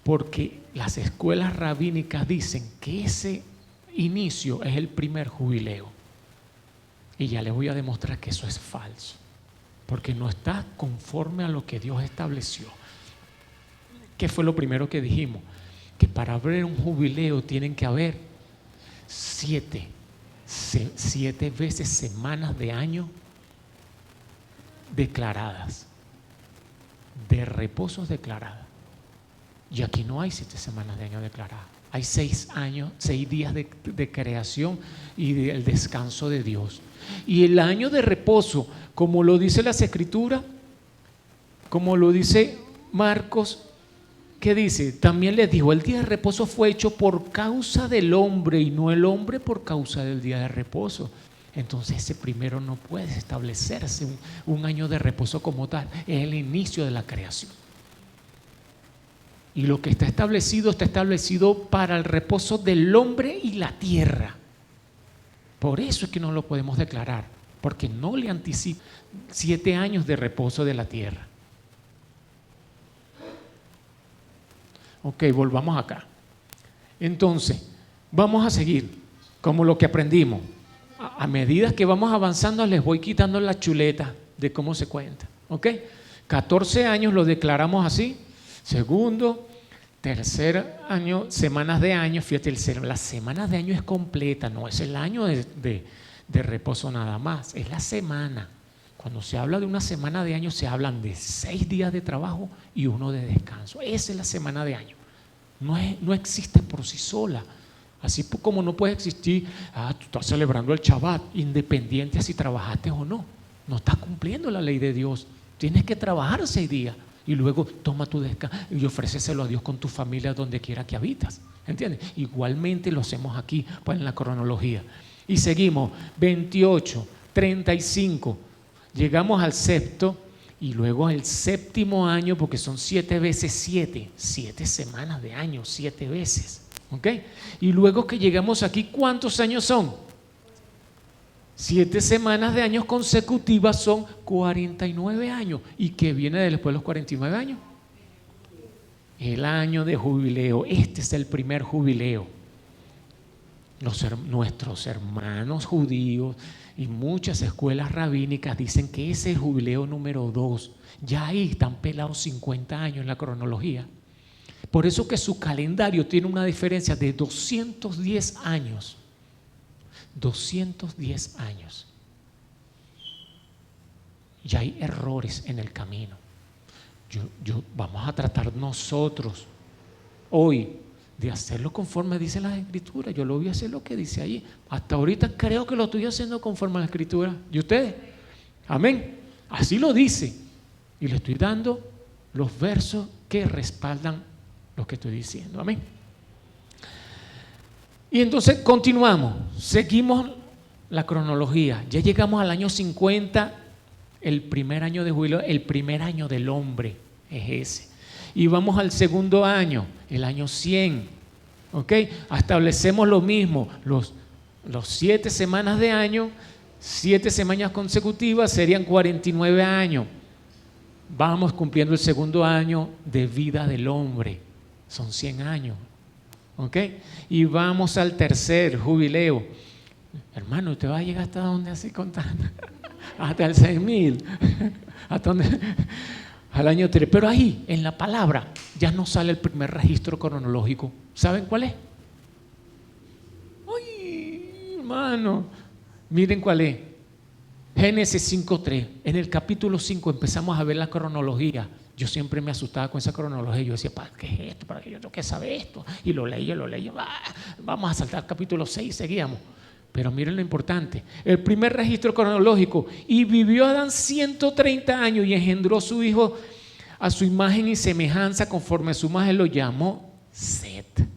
porque las escuelas rabínicas dicen que ese inicio es el primer jubileo. Y ya les voy a demostrar que eso es falso, porque no está conforme a lo que Dios estableció. ¿Qué fue lo primero que dijimos? Que para haber un jubileo tienen que haber 7 veces semanas de año declaradas, de reposos declaradas. Y aquí no hay 7 semanas de año declaradas. Hay 6 días de creación y del descanso de Dios. Y el año de reposo, como lo dice las Escrituras, como lo dice Marcos, ¿qué dice? También les dijo, el día de reposo fue hecho por causa del hombre y no el hombre por causa del día de reposo. Entonces ese primero no puede establecerse un año de reposo como tal, es el inicio de la creación. Y lo que está establecido para el reposo del hombre y la tierra. Por eso es que no lo podemos declarar, porque no le anticipa 7 años de reposo de la tierra. Ok, volvamos acá. Entonces, vamos a seguir como lo que aprendimos. A medida que vamos avanzando, les voy quitando la chuleta de cómo se cuenta. Ok, 14 años lo declaramos así. Segundo, tercer año, semanas de año. Fíjate, las semanas de año es completa, no es el año de reposo nada más, es la semana. Cuando se habla de una semana de año, se hablan de 6 días de trabajo y 1 de descanso. Esa es la semana de año. No existe por sí sola. Así como no puede existir, tú estás celebrando el Shabbat, independiente si trabajaste o no. No estás cumpliendo la ley de Dios. Tienes que trabajar 6 días y luego toma tu descanso y ofréceselo a Dios con tu familia donde quiera que habitas. ¿Entiendes? Igualmente lo hacemos aquí, pues, en la cronología. Y seguimos, 28, 35. Llegamos al sexto y luego al séptimo año, porque son 7 veces 7 semanas de año, 7 veces. ¿Ok? Y luego que llegamos aquí, ¿cuántos años son? 7 semanas de años consecutivas son 49 años. ¿Y qué viene después de los 49 años? El año de jubileo. Este es el primer jubileo. Nuestros hermanos judíos y muchas escuelas rabínicas dicen que ese es el jubileo número 2. Ya ahí están pelados 50 años en la cronología. Por eso que su calendario tiene una diferencia de 210 años. 210 años. Y hay errores en el camino. Vamos a tratar nosotros hoy de hacerlo conforme dice la Escritura. Yo lo voy a hacer lo que dice ahí. Hasta ahorita creo que lo estoy haciendo conforme a la Escritura. ¿Y ustedes? Amén. Así lo dice. Y le estoy dando los versos que respaldan lo que estoy diciendo. Amén. Y entonces continuamos. Seguimos la cronología. Ya llegamos al año 50. El primer año de jubileo, el primer año del hombre es ese. Y vamos al segundo año, el año 100. ¿Ok? Establecemos lo mismo, los Los 7 semanas de año, 7 semanas consecutivas serían 49 años. Vamos cumpliendo el segundo año de vida del hombre. Son 100 años. ¿Ok? Y vamos al tercer jubileo. Hermano, ¿usted va a llegar hasta dónde así contando? Hasta el 6,000. Hasta donde, al año 3. Pero ahí, en la palabra, ya no sale el primer registro cronológico. ¿Saben cuál es? ¡Ay, hermano! Miren cuál es. Génesis 5:3. En el capítulo 5 empezamos a ver la cronología. Yo siempre me asustaba con esa cronología. Yo decía, ¿para qué es esto? ¿Para qué yo tengo que saber esto? Y lo leía. Vamos a saltar al capítulo 6, seguíamos. Pero miren lo importante. El primer registro cronológico. Y vivió Adán 130 años y engendró a su hijo a su imagen y semejanza, conforme a su imagen lo llamó Set.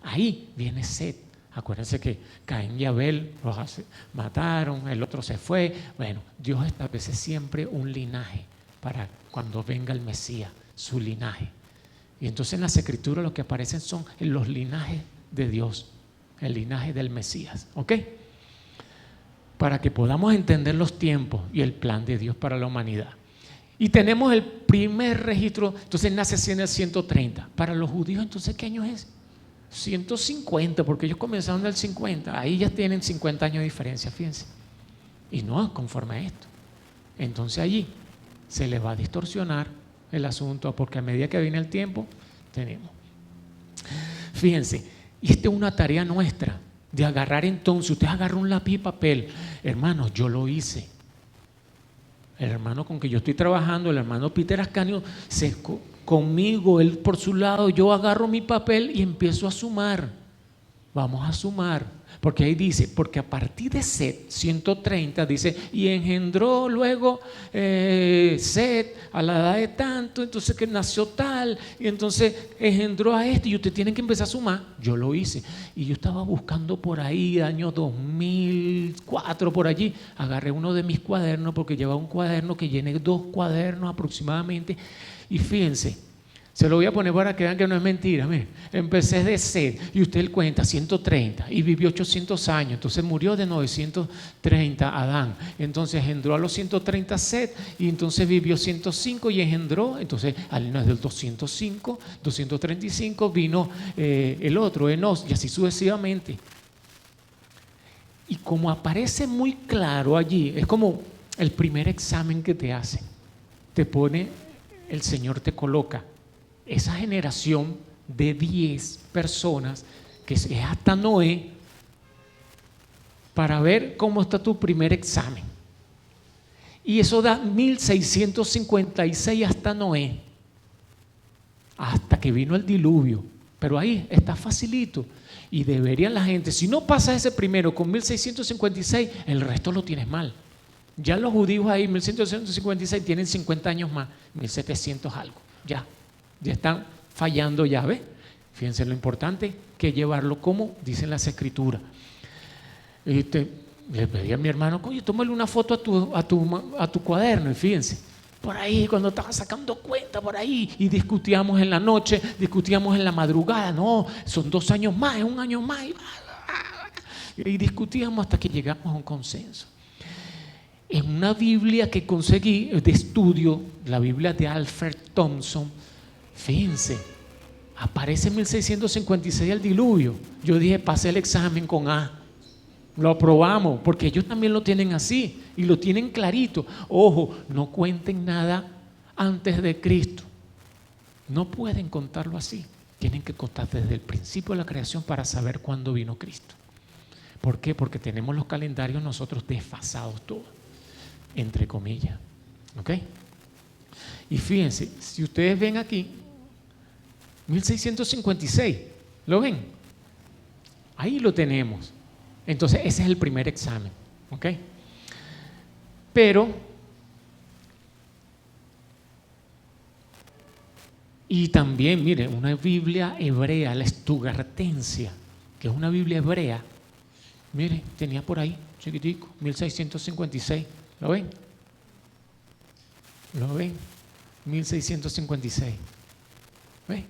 Ahí viene Set. Acuérdense que Caín y Abel los mataron, el otro se fue. Bueno, Dios establece siempre un linaje para cuando venga el Mesías, su linaje. Y entonces en las Escrituras lo que aparecen son los linajes de Dios, el linaje del Mesías. ¿Ok? Para que podamos entender los tiempos y el plan de Dios para la humanidad. Y tenemos el primer registro, entonces nace en el 130. Para los judíos, entonces, ¿qué año es? 150, porque ellos comenzaron del 50. Ahí ya tienen 50 años de diferencia, fíjense. Y no conforme a esto. Entonces allí se les va a distorsionar el asunto, porque a medida que viene el tiempo, tenemos. Fíjense, y esta es una tarea nuestra, de agarrar entonces, usted agarra un lápiz y papel. Hermanos, yo lo hice. El hermano con que yo estoy trabajando, el hermano Peter Ascanio, conmigo, él por su lado, yo agarro mi papel y empiezo a sumar. Vamos a sumar, porque ahí dice, porque a partir de Set, 130, dice, y engendró luego Set a la edad de tanto, entonces que nació tal, y entonces engendró a este, y usted tiene que empezar a sumar. Yo lo hice, y yo estaba buscando por ahí, año 2004, por allí, agarré uno de mis cuadernos, porque llevaba un cuaderno que llené 2 cuadernos aproximadamente, y fíjense, se lo voy a poner para que vean que no es mentira. Mire, empecé de Set y usted cuenta 130 y vivió 800 años. Entonces murió de 930 Adán. Entonces engendró a los 130 Set y entonces vivió 105 y engendró. Entonces al del 205, 235 vino el otro, Enos, y así sucesivamente. Y como aparece muy claro allí, es como el primer examen que te hace. Te pone, el Señor te coloca esa generación de 10 personas, que es hasta Noé, para ver cómo está tu primer examen. Y eso da 1656 hasta Noé, hasta que vino el diluvio. Pero ahí está facilito. Y debería la gente, si no pasa ese primero con 1656, el resto lo tienes mal. Ya los judíos ahí, 1656, tienen 50 años más, 1700 algo, ya están fallando, ya ve. Fíjense lo importante que llevarlo como dicen las Escrituras. Le pedí a mi hermano, oye, tómale una foto a tu cuaderno, y fíjense, por ahí cuando estaba sacando cuenta por ahí, y discutíamos en la noche, discutíamos en la madrugada, no, son 2 años más, es 1 año más, y discutíamos hasta que llegamos a un consenso. En una Biblia que conseguí de estudio, la Biblia de Alfred Thompson, fíjense, aparece en 1656 el diluvio. Yo dije, pasé el examen con A, lo aprobamos, porque ellos también lo tienen así y lo tienen clarito. Ojo, no cuenten nada antes de Cristo, no pueden contarlo así, tienen que contar desde el principio de la creación para saber cuándo vino Cristo. ¿Por qué? Porque tenemos los calendarios nosotros desfasados todos, entre comillas. ¿Ok? Y fíjense, si ustedes ven aquí 1656, ¿lo ven? Ahí lo tenemos. Entonces ese es el primer examen, ¿ok? Pero, y también, mire, una Biblia hebrea, la Stuttgartensia, que es una Biblia hebrea, mire, tenía por ahí, chiquitico, 1656, ¿lo ven? ¿Lo ven? 1656, ¿ven?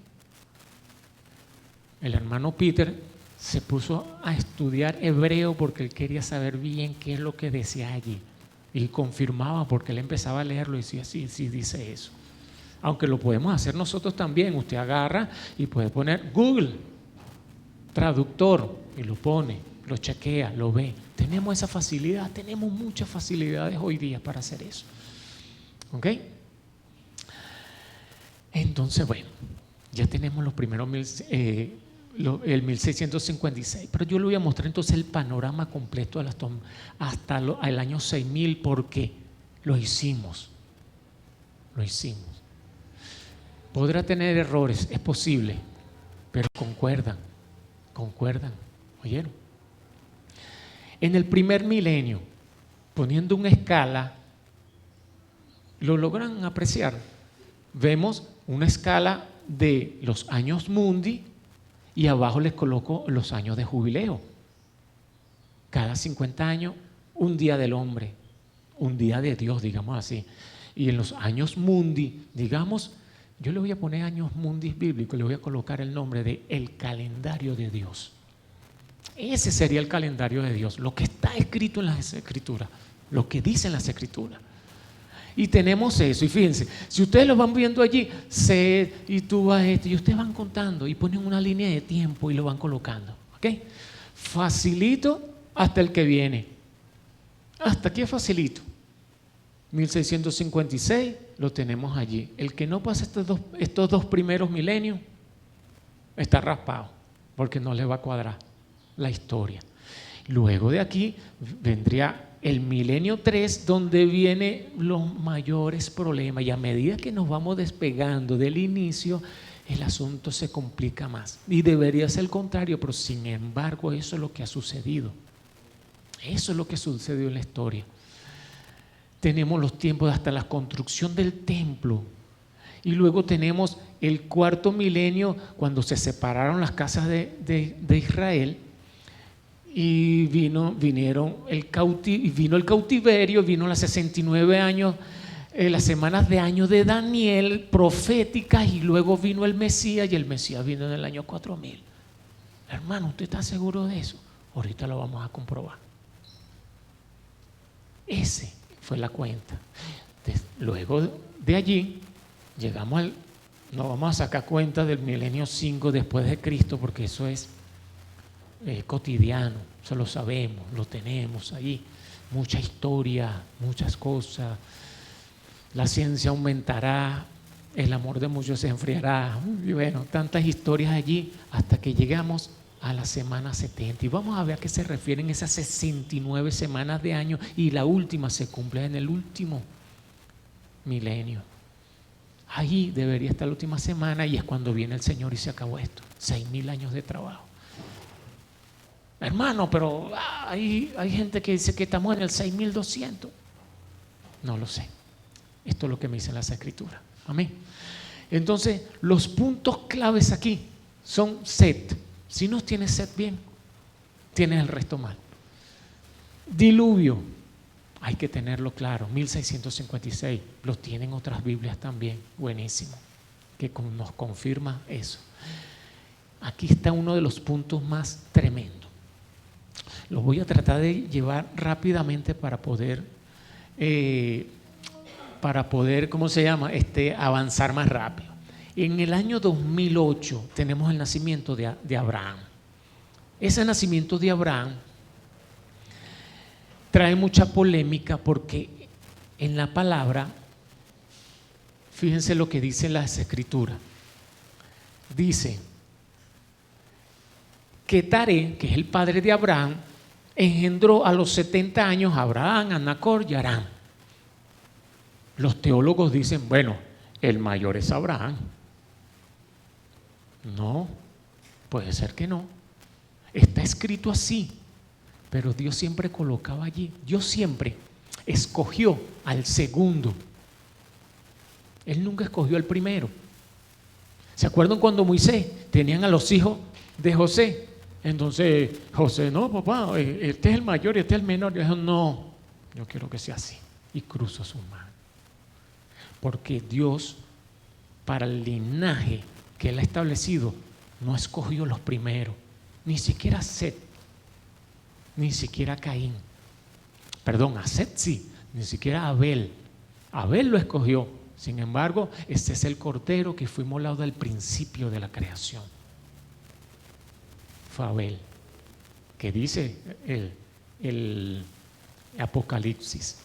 El hermano Peter se puso a estudiar hebreo porque él quería saber bien qué es lo que decía allí. Y confirmaba porque él empezaba a leerlo y decía, sí, sí dice eso. Aunque lo podemos hacer nosotros también. Usted agarra y puede poner Google Traductor y lo pone, lo chequea, lo ve. Tenemos esa facilidad, tenemos muchas facilidades hoy día para hacer eso. ¿Ok? Entonces, bueno, ya tenemos los primeros el 1656, pero yo le voy a mostrar entonces el panorama completo de hasta el año 6000, porque lo hicimos. Podrá tener errores, es posible, pero concuerdan, ¿oyeron? En el primer milenio, poniendo una escala, ¿lo logran apreciar? Vemos una escala de los años mundi y abajo les coloco los años de jubileo. Cada 50 años, un día del hombre, un día de Dios, digamos así. Y en los años mundi, digamos, yo le voy a poner años mundis bíblicos, le voy a colocar el nombre de el calendario de Dios. Ese sería el calendario de Dios, lo que está escrito en las Escrituras, lo que dicen las Escrituras. Y tenemos eso, y fíjense, si ustedes lo van viendo allí, y tú vas y ustedes van contando y ponen una línea de tiempo y lo van colocando, ¿ok? Facilito hasta el que viene. Hasta aquí es facilito. 1656 lo tenemos allí. El que no pasa estos dos primeros milenios está raspado, porque no le va a cuadrar la historia. Luego de aquí vendría el milenio 3, donde vienen los mayores problemas, y a medida que nos vamos despegando del inicio, el asunto se complica más. Y debería ser el contrario, pero sin embargo eso es lo que ha sucedido. Eso es lo que sucedió en la historia. Tenemos los tiempos hasta la construcción del templo. Y luego tenemos el cuarto milenio, cuando se separaron las casas de Israel, y vino el cautiverio, vino las 69 años, las semanas de año de Daniel, proféticas, y luego vino el Mesías, y el Mesías vino en el año 4000. Hermano, ¿usted está seguro de eso? Ahorita lo vamos a comprobar. Ese fue la cuenta. Luego de allí llegamos no vamos a sacar cuenta del milenio 5 después de Cristo, porque eso es cotidiano, eso lo sabemos, lo tenemos ahí. Mucha historia, muchas cosas. La ciencia aumentará, el amor de muchos se enfriará. Y bueno, tantas historias allí hasta que llegamos a la semana 70. Y vamos a ver a qué se refieren esas 69 semanas de año, y la última se cumple en el último milenio. Allí debería estar la última semana, y es cuando viene el Señor y se acabó esto. 6000 años de trabajo. Hermano, pero hay gente que dice que estamos en el 6200. No lo sé. Esto es lo que me dicen las Escrituras. Amén. Entonces, los puntos claves aquí son set. Si no tienes set bien, tienes el resto mal. Diluvio, hay que tenerlo claro. 1656, lo tienen otras Biblias también. Buenísimo, que nos confirma eso. Aquí está uno de los puntos más tremendos. Los voy a tratar de llevar rápidamente para poder, ¿cómo se llama? Avanzar más rápido. En el año 2008 tenemos el nacimiento de Abraham. Ese nacimiento de Abraham trae mucha polémica, porque en la palabra, fíjense lo que dicen las Escrituras. Dice que Taré, que es el padre de Abraham, engendró a los 70 años a Abraham, a Nacor y a Harán. Los teólogos dicen, bueno, el mayor es Abraham. No, puede ser que no. Está escrito así, pero Dios siempre colocaba allí. Dios siempre escogió al segundo. Él nunca escogió al primero. ¿Se acuerdan cuando Moisés tenían a los hijos de José? Entonces José, no papá, este es el mayor y este es el menor. Yo dije, no, yo quiero que sea así. Y cruzó su mano. Porque Dios, para el linaje que Él ha establecido, no escogió los primeros, Ni siquiera Set, ni siquiera Caín. Perdón, a Set sí, ni siquiera Abel. Abel lo escogió. Sin embargo, este es el cordero que fue inmolado al principio de la creación. Fue Abel, que dice el Apocalipsis.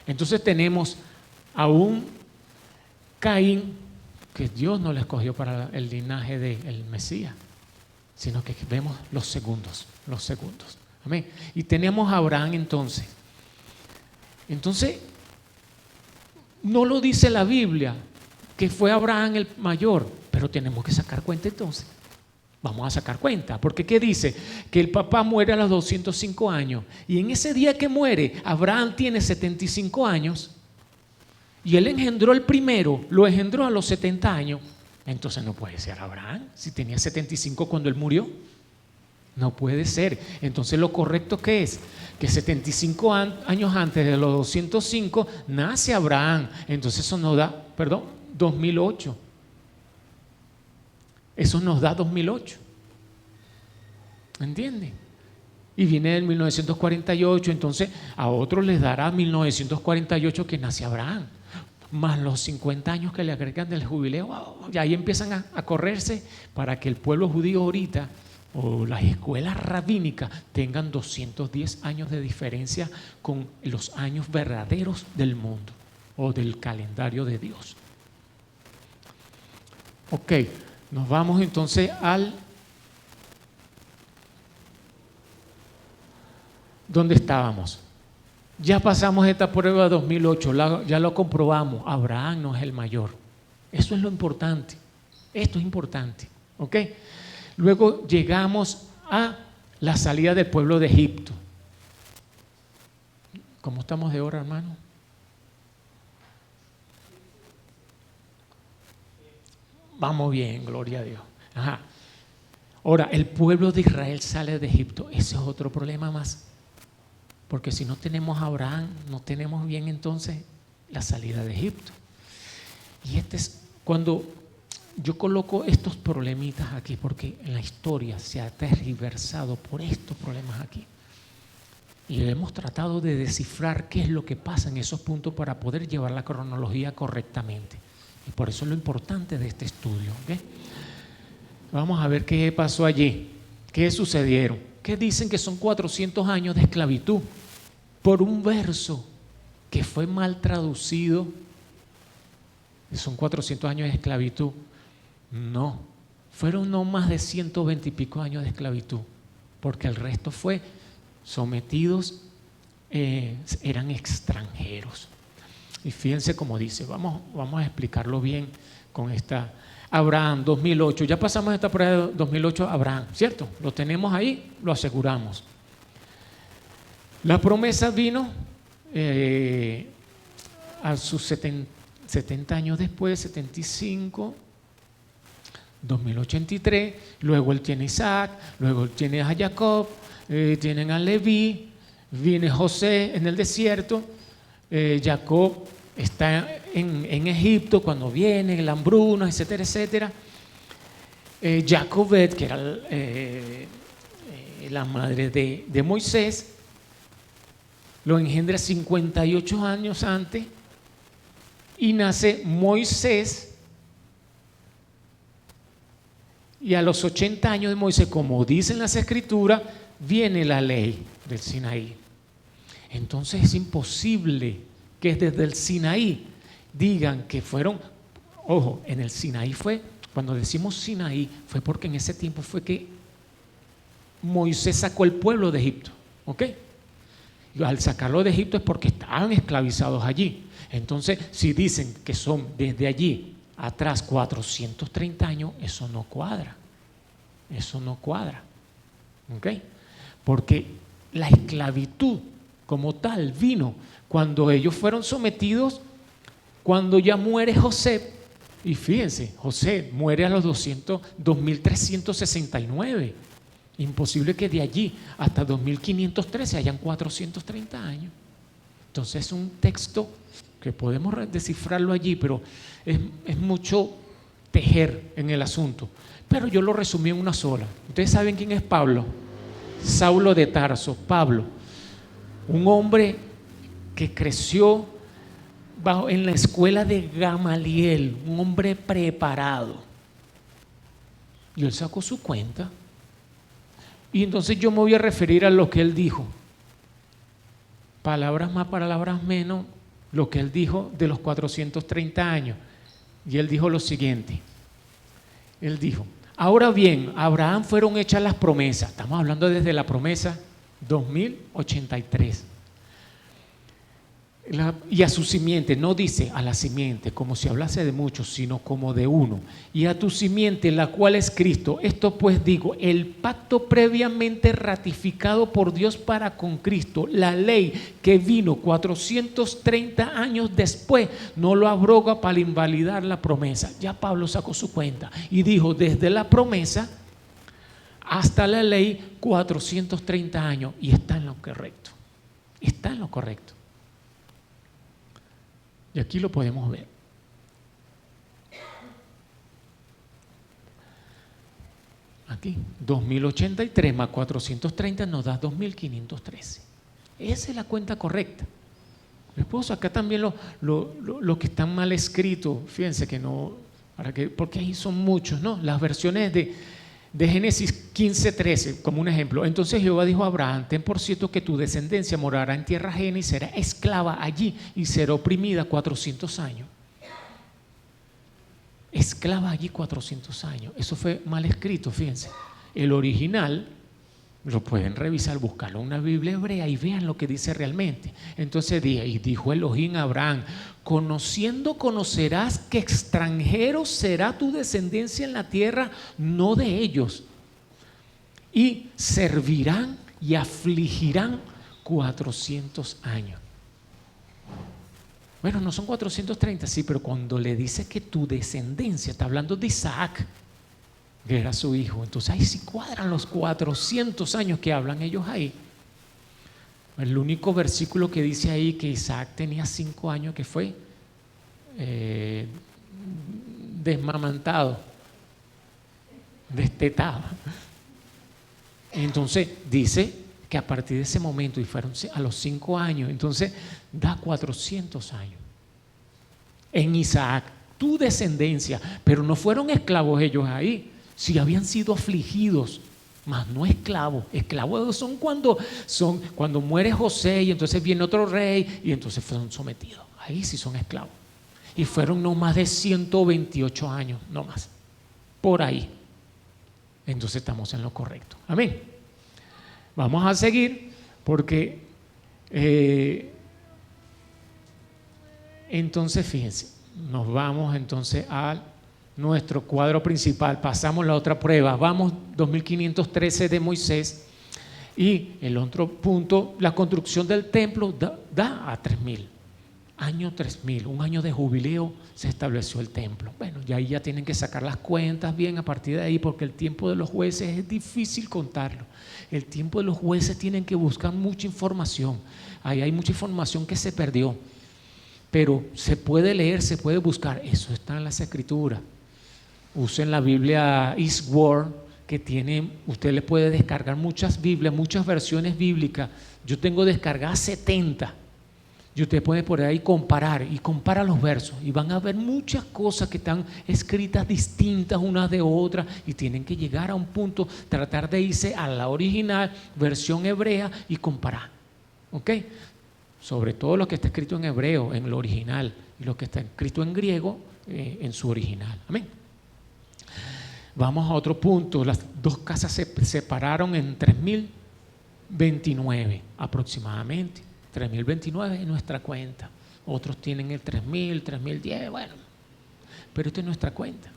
Entonces tenemos a un Caín que Dios no le escogió para el linaje del Mesías, sino que vemos los segundos. Amén. Y tenemos a Abraham entonces. Entonces, no lo dice la Biblia que fue Abraham el mayor, pero tenemos que sacar cuenta entonces. Vamos a sacar cuenta, porque ¿qué dice? Que el papá muere a los 205 años y en ese día que muere, Abraham tiene 75 años y él engendró el primero, lo engendró a los 70 años. Entonces no puede ser Abraham si tenía 75 cuando él murió. No puede ser. Entonces lo correcto que es que 75 años antes de los 205 nace Abraham. Entonces eso nos da, 2008. Eso nos da 2008. ¿Entienden? Y viene del 1948, entonces a otros les dará 1948 que nace Abraham, más los 50 años que le agregan del jubileo. Y ahí empiezan a correrse para que el pueblo judío ahorita o las escuelas rabínicas tengan 210 años de diferencia con los años verdaderos del mundo o del calendario de Dios. Ok, nos vamos entonces ¿dónde estábamos? Ya pasamos esta prueba de 2008, ya lo comprobamos. Abraham no es el mayor. Eso es lo importante. Esto es importante. ¿Ok? Luego llegamos a la salida del pueblo de Egipto. ¿Cómo estamos de hora, hermano? Vamos bien, gloria a Dios. Ajá. Ahora, el pueblo de Israel sale de Egipto. Ese es otro problema más. Porque si no tenemos a Abraham, no tenemos bien entonces la salida de Egipto. Y este es cuando yo coloco estos problemitas aquí, porque en la historia se ha tergiversado por estos problemas aquí. Y hemos tratado de descifrar qué es lo que pasa en esos puntos para poder llevar la cronología correctamente. Y por eso es lo importante de este estudio. ¿Okay? Vamos a ver qué pasó allí, qué sucedieron. ¿Qué dicen que son 400 años de esclavitud? Por un verso que fue mal traducido, son 400 años de esclavitud. No, fueron no más de 120 y pico años de esclavitud, porque el resto fue sometidos, eran extranjeros. Y fíjense cómo dice, vamos a explicarlo bien con esta. Abraham, 2008, ya pasamos esta prueba de 2008, Abraham, ¿cierto? Lo tenemos ahí, lo aseguramos. La promesa vino a sus 70 años después, 75, 2083, luego él tiene a Isaac, luego él tiene a Jacob, tienen a Leví, viene José en el desierto, Jacob está en Egipto cuando viene la hambruna, etcétera, etcétera. Jacobet, que era la madre de Moisés, lo engendra 58 años antes y nace Moisés, y a los 80 años de Moisés, como dicen las escrituras, viene la ley del Sinaí. Entonces es imposible que desde el Sinaí digan que fueron, ojo, en el Sinaí fue, cuando decimos Sinaí, fue porque en ese tiempo fue que Moisés sacó el pueblo de Egipto, ¿ok? Y al sacarlo de Egipto es porque estaban esclavizados allí. Entonces, si dicen que son desde allí atrás 430 años, eso no cuadra. Eso no cuadra, ¿ok? Porque la esclavitud como tal vino cuando ellos fueron sometidos, cuando ya muere José. Y fíjense, José muere a los 2369. Imposible que de allí hasta 2513 hayan 430 años. Entonces es un texto que podemos descifrarlo allí, pero es mucho tejer en el asunto. pero yo lo resumí en una sola. ¿Ustedes saben quién es Pablo? Saulo de Tarso, Pablo, un hombre que creció en la escuela de Gamaliel, un hombre preparado. Y él sacó su cuenta. Y entonces yo me voy a referir a lo que él dijo. Palabras más, palabras menos, lo que él dijo de los 430 años. Y él dijo lo siguiente. Él dijo: ahora bien, a Abraham fueron hechas las promesas. Estamos hablando desde la promesa 2083. Y a su simiente, no dice a la simiente como si hablase de muchos, sino como de uno. Y a tu simiente, la cual es Cristo. Esto pues digo, el pacto previamente ratificado por Dios para con Cristo, la ley que vino 430 años después, no lo abroga para invalidar la promesa. Ya Pablo sacó su cuenta y dijo, desde la promesa hasta la ley, 430 años. Y está en lo correcto. Está en lo correcto. Y aquí lo podemos ver. Aquí, 2083 más 430 nos da 2513. Esa es la cuenta correcta. Mi esposo, acá también lo que están mal escrito, fíjense que no, porque ahí son muchos, ¿no? Las versiones de Génesis 15:13, como un ejemplo. Entonces Jehová dijo a Abraham: ten por cierto que tu descendencia morará en tierra ajena y será esclava allí y será oprimida 400 años. Esclava allí 400 años. Eso fue mal escrito, fíjense. El original lo pueden revisar, buscarlo en una Biblia hebrea y vean lo que dice realmente. Entonces dijo Elohim a Abraham: conocerás que extranjero será tu descendencia en la tierra, no de ellos, y servirán y afligirán 400 años. Bueno, no son 430, sí, pero cuando le dice que tu descendencia, está hablando de Isaac, que era su hijo. Entonces ahí sí cuadran los 400 años que hablan ellos ahí. El único versículo que dice ahí que Isaac tenía 5 años, que fue desmamantado, destetado. Entonces dice que a partir de ese momento, y fueron a los 5 años, entonces da 400 años en Isaac, tu descendencia. Pero no fueron esclavos ellos ahí. Si habían sido afligidos, mas no esclavos. Esclavos son cuando muere José y entonces viene otro rey y entonces fueron sometidos. Ahí sí son esclavos. Y fueron no más de 128 años, no más. Por ahí. Entonces estamos en lo correcto. Amén. Vamos a seguir porque entonces fíjense, nos vamos entonces al nuestro cuadro principal, pasamos la otra prueba, vamos 2513 de Moisés, y el otro punto, la construcción del templo da a 3000, año 3000, un año de jubileo se estableció el templo. Bueno, ya ahí ya tienen que sacar las cuentas bien a partir de ahí, porque el tiempo de los jueces es difícil contarlo. El tiempo de los jueces tienen que buscar mucha información, ahí hay mucha información que se perdió, pero se puede leer, se puede buscar, eso está en las escrituras. Usen la Biblia Eastward, que usted le puede descargar muchas Biblias, muchas versiones bíblicas. Yo tengo descargadas 70. Y usted puede por ahí comparar y compara los versos y van a ver muchas cosas que están escritas distintas unas de otras y tienen que llegar a un punto, tratar de irse a la original, versión hebrea, y comparar. ¿Ok? Sobre todo lo que está escrito en hebreo, en lo original, y lo que está escrito en griego, en su original. Amén. Vamos a otro punto. Las dos casas se separaron en 3029 aproximadamente. 3029 es nuestra cuenta. Otros tienen el 3000, 3010, bueno, pero esta es nuestra cuenta.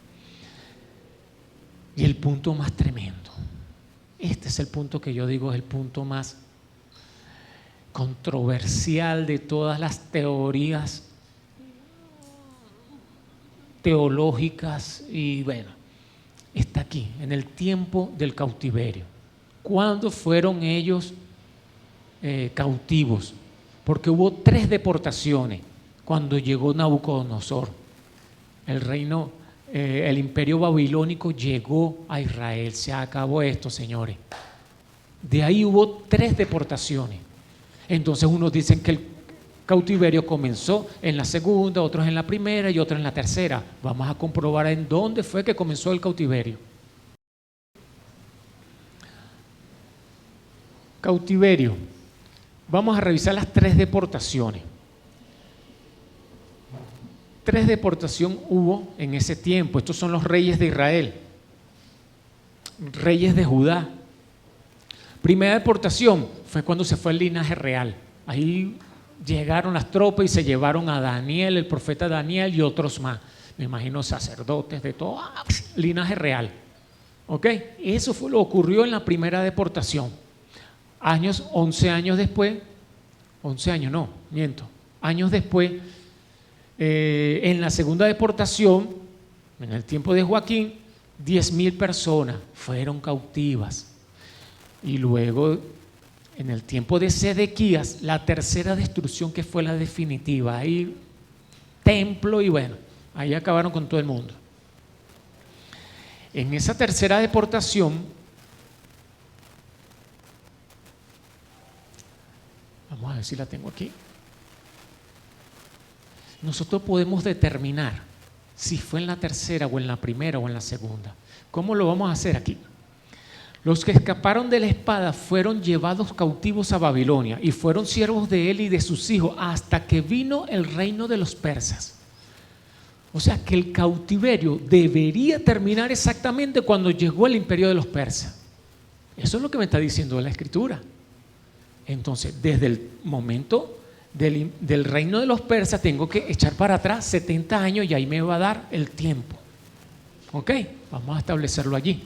Y el punto más tremendo, este es el punto que yo digo es el punto más controversial de todas las teorías teológicas, y bueno, está aquí, en el tiempo del cautiverio. ¿Cuándo fueron ellos cautivos? Porque hubo 3 deportaciones cuando llegó Nabucodonosor, el reino el imperio babilónico llegó a Israel. Se acabó esto, señores. De ahí hubo 3 deportaciones. Entonces unos dicen que el cautiverio comenzó en la segunda, otros en la primera y otros en la tercera. Vamos a comprobar en dónde fue que comenzó el cautiverio. Cautiverio. Vamos a revisar las 3 deportaciones. 3 deportaciones hubo en ese tiempo. Estos son los reyes de Israel, reyes de Judá. Primera deportación fue cuando se fue el linaje real. Ahí llegaron las tropas y se llevaron a Daniel, el profeta Daniel y otros más. Me imagino sacerdotes de todo, linaje real. ¿Ok? Eso fue lo que ocurrió en la primera deportación. 11 años después, 11 años no, miento, años después, en la segunda deportación, en el tiempo de Joaquín, 10,000 personas fueron cautivas. Y luego, en el tiempo de Sedequías, la tercera destrucción, que fue la definitiva. Ahí, templo y bueno, ahí acabaron con todo el mundo. En esa tercera deportación, vamos a ver si la tengo aquí. Nosotros podemos determinar si fue en la tercera o en la primera o en la segunda. ¿Cómo lo vamos a hacer aquí? Los que escaparon de la espada fueron llevados cautivos a Babilonia y fueron siervos de él y de sus hijos hasta que vino el reino de los persas. O sea que el cautiverio debería terminar exactamente cuando llegó el imperio de los persas. Eso es lo que me está diciendo la Escritura. Entonces, desde el momento del reino de los persas tengo que echar para atrás 70 años y ahí me va a dar el tiempo. ¿Ok? Vamos a establecerlo allí.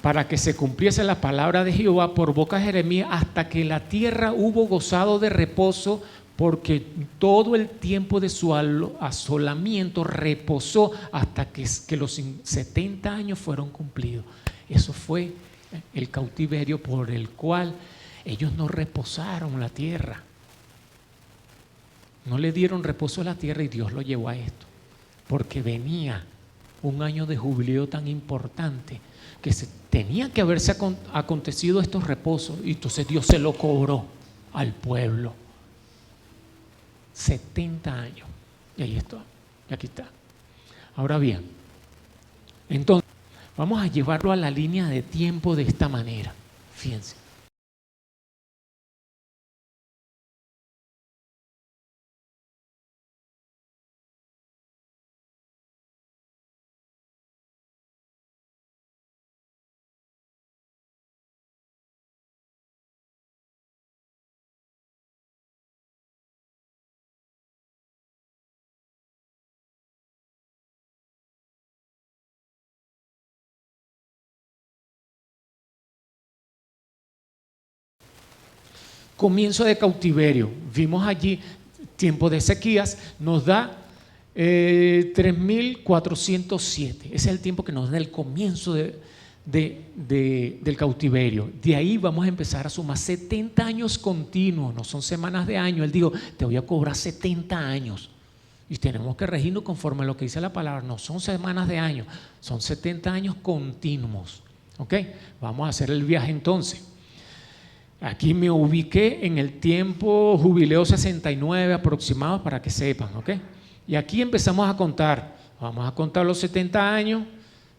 Para que se cumpliese la palabra de Jehová por boca de Jeremías, hasta que la tierra hubo gozado de reposo, porque todo el tiempo de su asolamiento reposó hasta que los 70 años fueron cumplidos. Eso fue el cautiverio por el cual ellos no reposaron la tierra. No le dieron reposo a la tierra y Dios lo llevó a esto. Porque venía un año de jubileo tan importante que tenía que haberse acontecido estos reposos, y entonces Dios se lo cobró al pueblo. 70 años. Y ahí está. Y aquí está. Ahora bien, entonces vamos a llevarlo a la línea de tiempo de esta manera. Fíjense. Comienzo de cautiverio. Vimos allí, tiempo de Ezequías, nos da 3,407. Ese es el tiempo que nos da el comienzo del cautiverio. De ahí vamos a empezar a sumar 70 años continuos, no son semanas de año. Él dijo, te voy a cobrar 70 años. Y tenemos que regirnos conforme a lo que dice la palabra. No son semanas de año, son 70 años continuos. ¿Ok? Vamos a hacer el viaje entonces. Aquí me ubiqué en el tiempo jubileo 69 aproximado para que sepan, ¿ok? Y aquí empezamos a contar, vamos a contar los 70 años,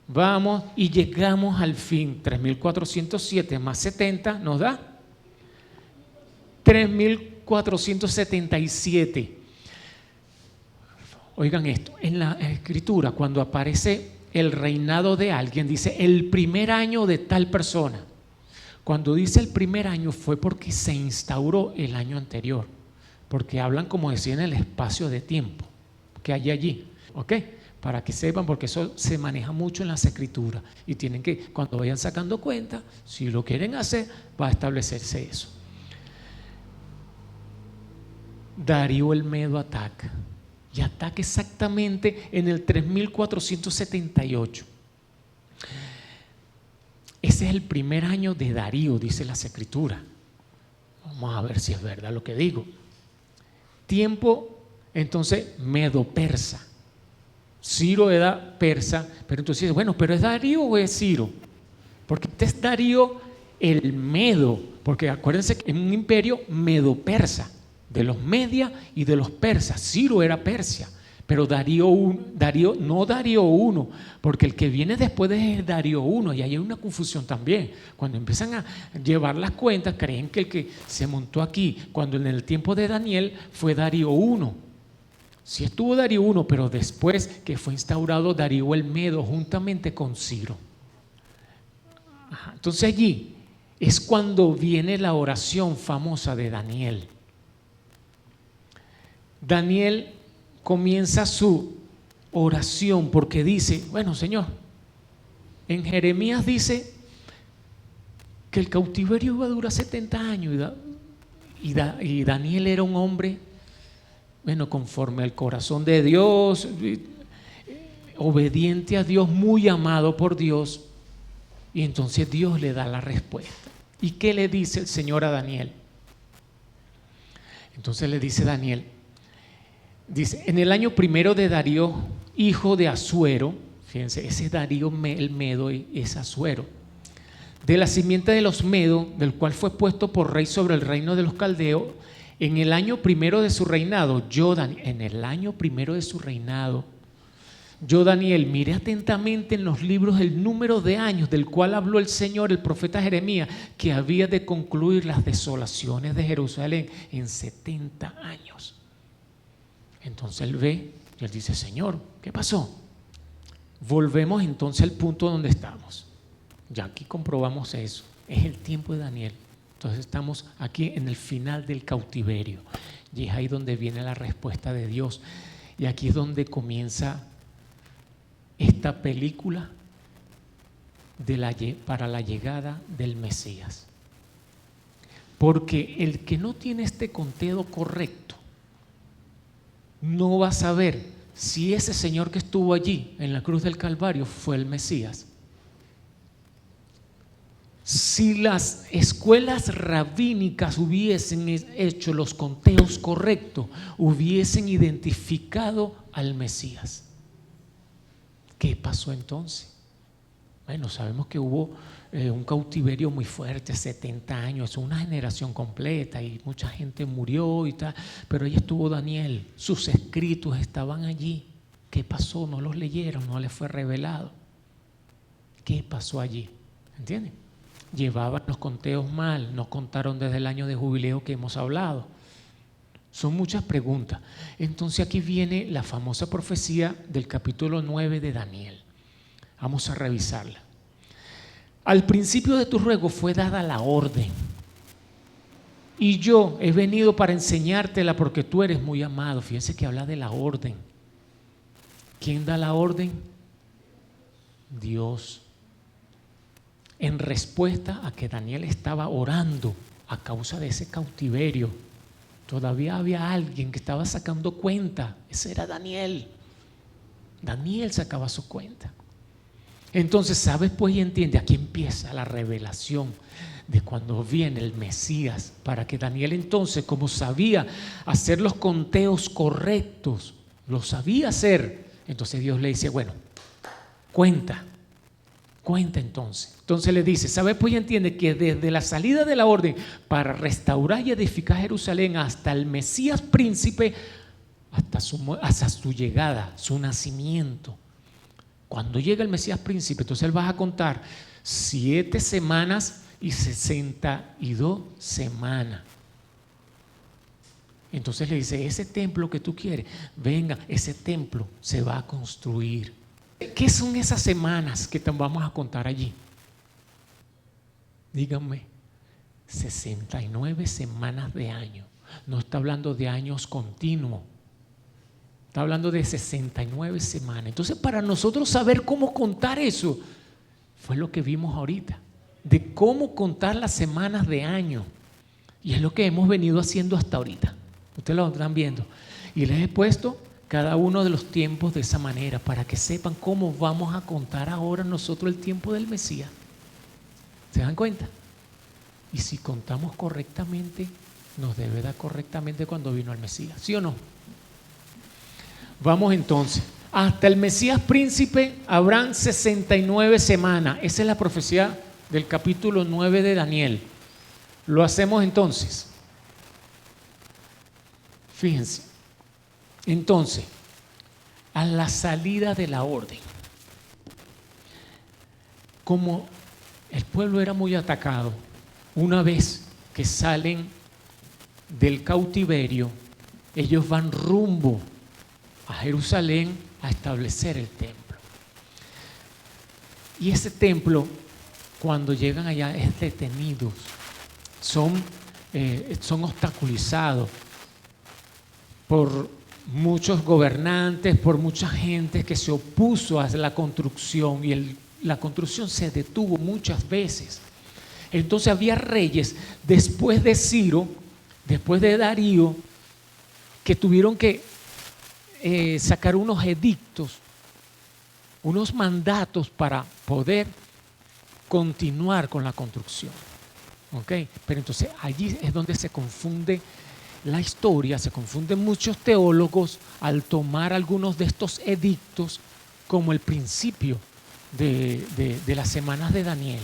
vamos y llegamos al fin. 3,407 más 70 nos da 3,477. Oigan esto, en la Escritura cuando aparece el reinado de alguien dice el primer año de tal persona. Cuando dice el primer año fue porque se instauró el año anterior, porque hablan, como decía, en el espacio de tiempo que hay allí, ¿ok? Para que sepan, porque eso se maneja mucho en las Escrituras y tienen que, cuando vayan sacando cuenta, si lo quieren hacer, va a establecerse eso. Darío el Medo ataca, y ataca exactamente en el 3,478. Ese es el primer año de Darío, dice las Escrituras. Vamos a ver si es verdad lo que digo. Tiempo, entonces, medo-persa. Ciro era persa, pero entonces, bueno, ¿pero es Darío o es Ciro? Porque este es Darío el Medo, porque acuérdense que en un imperio medo-persa, de los Media y de los persas. Ciro era Persia, pero no Darío I, porque el que viene después es Darío I, y ahí hay una confusión también. Cuando empiezan a llevar las cuentas, creen que el que se montó aquí, cuando en el tiempo de Daniel fue Darío I. Sí estuvo Darío I, pero después que fue instaurado Darío el Medo juntamente con Ciro. Entonces allí es cuando viene la oración famosa de Daniel. Daniel comienza su oración porque dice, bueno, Señor, en Jeremías dice que el cautiverio iba a durar 70 años y Daniel era un hombre, bueno, conforme al corazón de Dios, obediente a Dios, muy amado por Dios. Y entonces Dios le da la respuesta. ¿Y qué le dice el Señor a Daniel? Entonces le dice Daniel, dice, en el año primero de Darío, hijo de Asuero, fíjense, ese Darío el Medo es Asuero, de la simiente de los Medo, del cual fue puesto por rey sobre el reino de los caldeos, en el año primero de su reinado, en el año primero de su reinado, yo, Daniel, miré atentamente en los libros el número de años del cual habló el Señor, el profeta Jeremías, que había de concluir las desolaciones de Jerusalén en 70 años. Entonces él ve y él dice, Señor, ¿qué pasó? Volvemos entonces al punto donde estamos. Ya aquí comprobamos eso. Es el tiempo de Daniel. Entonces estamos aquí en el final del cautiverio. Y es ahí donde viene la respuesta de Dios. Y aquí es donde comienza esta película para la llegada del Mesías. Porque el que no tiene este conteo correcto no va a saber si ese Señor que estuvo allí en la cruz del Calvario fue el Mesías. Si las escuelas rabínicas hubiesen hecho los conteos correctos, hubiesen identificado al Mesías. ¿Qué pasó entonces? Bueno, sabemos que hubo un cautiverio muy fuerte, 70 años, es una generación completa y mucha gente murió y tal, pero ahí estuvo Daniel, sus escritos estaban allí. ¿Qué pasó? No los leyeron, no les fue revelado. ¿Qué pasó allí? ¿Entienden? Llevaban los conteos mal, no contaron desde el año de jubileo que hemos hablado. Son muchas preguntas. Entonces aquí viene la famosa profecía del capítulo 9 de Daniel. Vamos a revisarla. Al principio de tu ruego fue dada la orden, y yo he venido para enseñártela porque tú eres muy amado. Fíjense que habla de la orden. ¿Quién da la orden? Dios. En respuesta a que Daniel estaba orando a causa de ese cautiverio, todavía había alguien que estaba sacando cuenta. Ese era Daniel. Daniel sacaba su cuenta. Entonces, ¿sabes? Pues y entiende, aquí empieza la revelación de cuando viene el Mesías, para que Daniel entonces, como sabía hacer los conteos correctos, lo sabía hacer, entonces Dios le dice, bueno, cuenta entonces. Entonces le dice, ¿sabes? Pues y entiende que desde la salida de la orden para restaurar y edificar Jerusalén hasta el Mesías príncipe, hasta su llegada, su nacimiento. Cuando llega el Mesías príncipe, entonces él va a contar 7 semanas y 62 semanas. Entonces le dice, ese templo que tú quieres, venga, ese templo se va a construir. ¿Qué son esas semanas que vamos a contar allí? Díganme, 69 semanas de año. No está hablando de años continuos. Está hablando de 69 semanas. Entonces, para nosotros saber cómo contar eso, fue lo que vimos ahorita, de cómo contar las semanas de año. Y es lo que hemos venido haciendo hasta ahorita. Ustedes lo están viendo. Y les he puesto cada uno de los tiempos de esa manera, para que sepan cómo vamos a contar ahora nosotros el tiempo del Mesías. ¿Se dan cuenta? Y si contamos correctamente, nos debe dar correctamente cuando vino el Mesías, ¿sí o no? Vamos entonces Hasta el Mesías príncipe habrán 69 semanas. Esa es la profecía del capítulo 9 de Daniel. Lo hacemos entonces. Fíjense. Entonces, a la salida de la orden, como el pueblo era muy atacado, una vez que salen del cautiverio, ellos van rumbo a Jerusalén a establecer el templo. Y ese templo, cuando llegan allá, es detenido, son obstaculizados por muchos gobernantes, por mucha gente que se opuso a la construcción, y la construcción se detuvo muchas veces. Entonces había reyes después de Ciro, después de Darío, que tuvieron que sacar unos edictos, unos mandatos para poder continuar con la construcción. ¿Okay? Pero entonces allí es donde se confunde la historia, se confunden muchos teólogos al tomar algunos de estos edictos como el principio de las semanas de Daniel.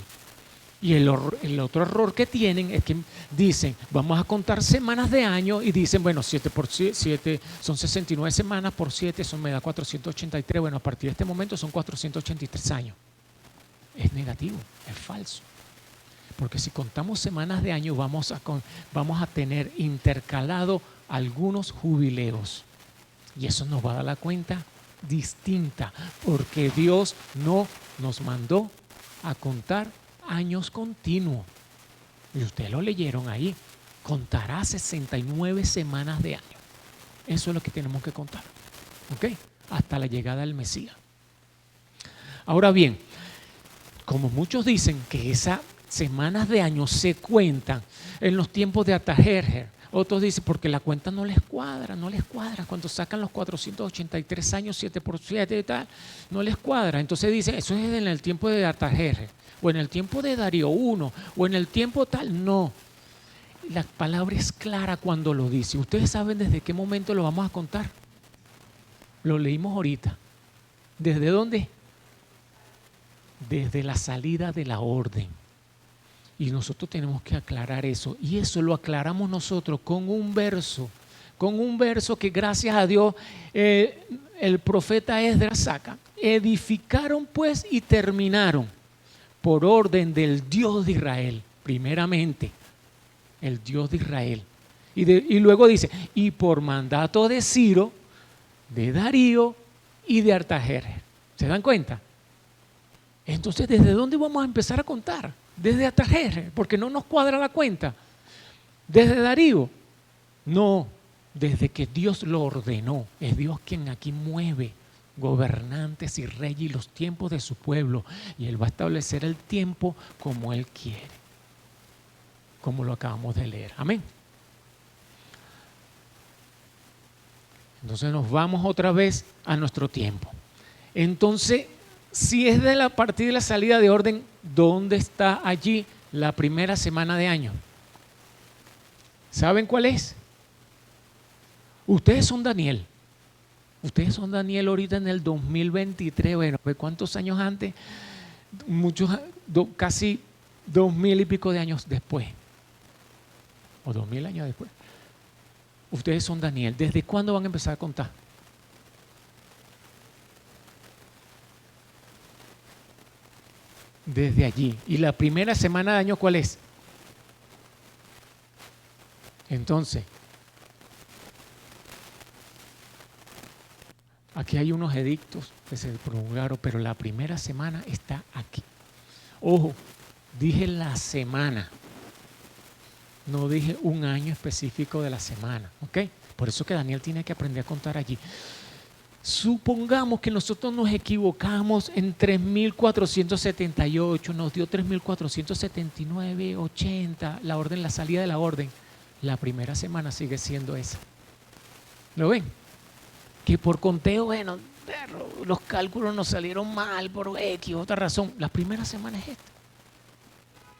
Y el otro error que tienen es que dicen, vamos a contar semanas de año, y dicen, bueno, 7 por 7 son 69 semanas, por 7 eso me da 483, bueno, a partir de este momento son 483 años. Es negativo, es falso. Porque si contamos semanas de año, vamos a tener intercalado algunos jubileos. Y eso nos va a dar la cuenta distinta, porque Dios no nos mandó a contar años continuos. Y ustedes lo leyeron ahí. Contará 69 semanas de año. Eso es lo que tenemos que contar. ¿Ok? Hasta la llegada del Mesías. Ahora bien, como muchos dicen que esas semanas de año se cuentan en los tiempos de Artajerjes, otros dicen porque la cuenta no les cuadra. Cuando sacan los 483 años, 7 por 7 y tal, no les cuadra. Entonces dicen, eso es en el tiempo de Artajerjes, o en el tiempo de Darío I, o en el tiempo tal. No. La palabra es clara cuando lo dice. Ustedes saben desde qué momento lo vamos a contar. Lo leímos ahorita. ¿Desde dónde? Desde la salida de la orden. Y nosotros tenemos que aclarar eso. Y eso lo aclaramos nosotros con un verso que gracias a Dios el profeta Esdras saca. Edificaron pues y terminaron por orden del Dios de Israel, primeramente, el Dios de Israel. Y luego dice, y por mandato de Ciro, de Darío y de Artajerjes. ¿Se dan cuenta? Entonces, ¿desde dónde vamos a empezar a contar? Desde Artajerjes, porque no nos cuadra la cuenta. Desde Darío, no, desde que Dios lo ordenó. Es Dios quien aquí mueve gobernantes y reyes y los tiempos de su pueblo, y Él va a establecer el tiempo como Él quiere, como lo acabamos de leer. Amén. Entonces nos vamos otra vez a nuestro tiempo. Entonces, si es de la partida de la salida de orden, ¿dónde está allí la primera semana de año? ¿Saben cuál es? Ustedes son Daniel. Ustedes son Daniel ahorita en el 2023. Bueno, ¿cuántos años antes? Muchos, casi 2000 y pico de años después. O 2000 años después. Ustedes son Daniel. ¿Desde cuándo van a empezar a contar? Desde allí. ¿Y la primera semana de año cuál es? Entonces, aquí hay unos edictos que se promulgaron, pero la primera semana está aquí. Ojo, dije la semana, no dije un año específico de la semana, ¿ok? Por eso que Daniel tiene que aprender a contar allí. Supongamos que nosotros nos equivocamos en 3478, nos dio 3479, 80, la salida de la orden. La primera semana sigue siendo esa. ¿Lo ven? Que por conteo, bueno, los cálculos nos salieron mal por X, otra razón. La primera semana es esta.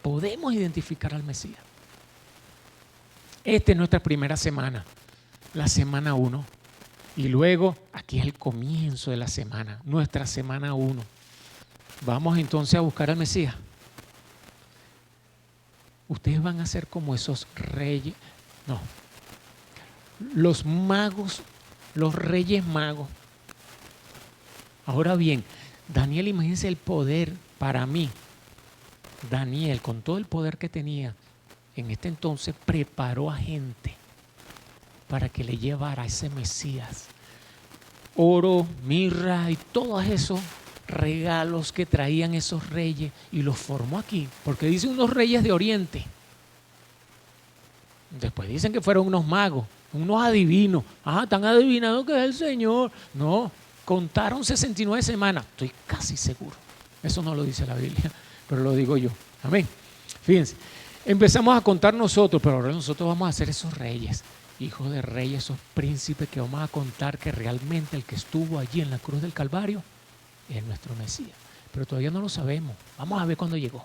Podemos identificar al Mesías. Esta es nuestra primera semana, la semana 1. Y luego, aquí es el comienzo de la semana, nuestra semana 1. Vamos entonces a buscar al Mesías. Ustedes van a ser como esos reyes, no, los magos, los reyes magos. Ahora bien, Daniel, imagínense el poder para mí. Daniel, con todo el poder que tenía en este entonces, preparó a gente para que le llevara a ese Mesías oro, mirra y todos esos regalos que traían esos reyes, y los formó aquí, porque dice unos reyes de Oriente. Después dicen que fueron unos magos, unos adivinos. Están adivinando que es el Señor. No, contaron 69 semanas, estoy casi seguro. Eso no lo dice la Biblia, pero lo digo yo. Amén. Fíjense, empezamos a contar nosotros, pero ahora nosotros vamos a ser esos reyes, hijos de reyes, esos príncipes que vamos a contar que realmente el que estuvo allí en la cruz del Calvario es nuestro Mesías. Pero todavía no lo sabemos. Vamos a ver cuándo llegó.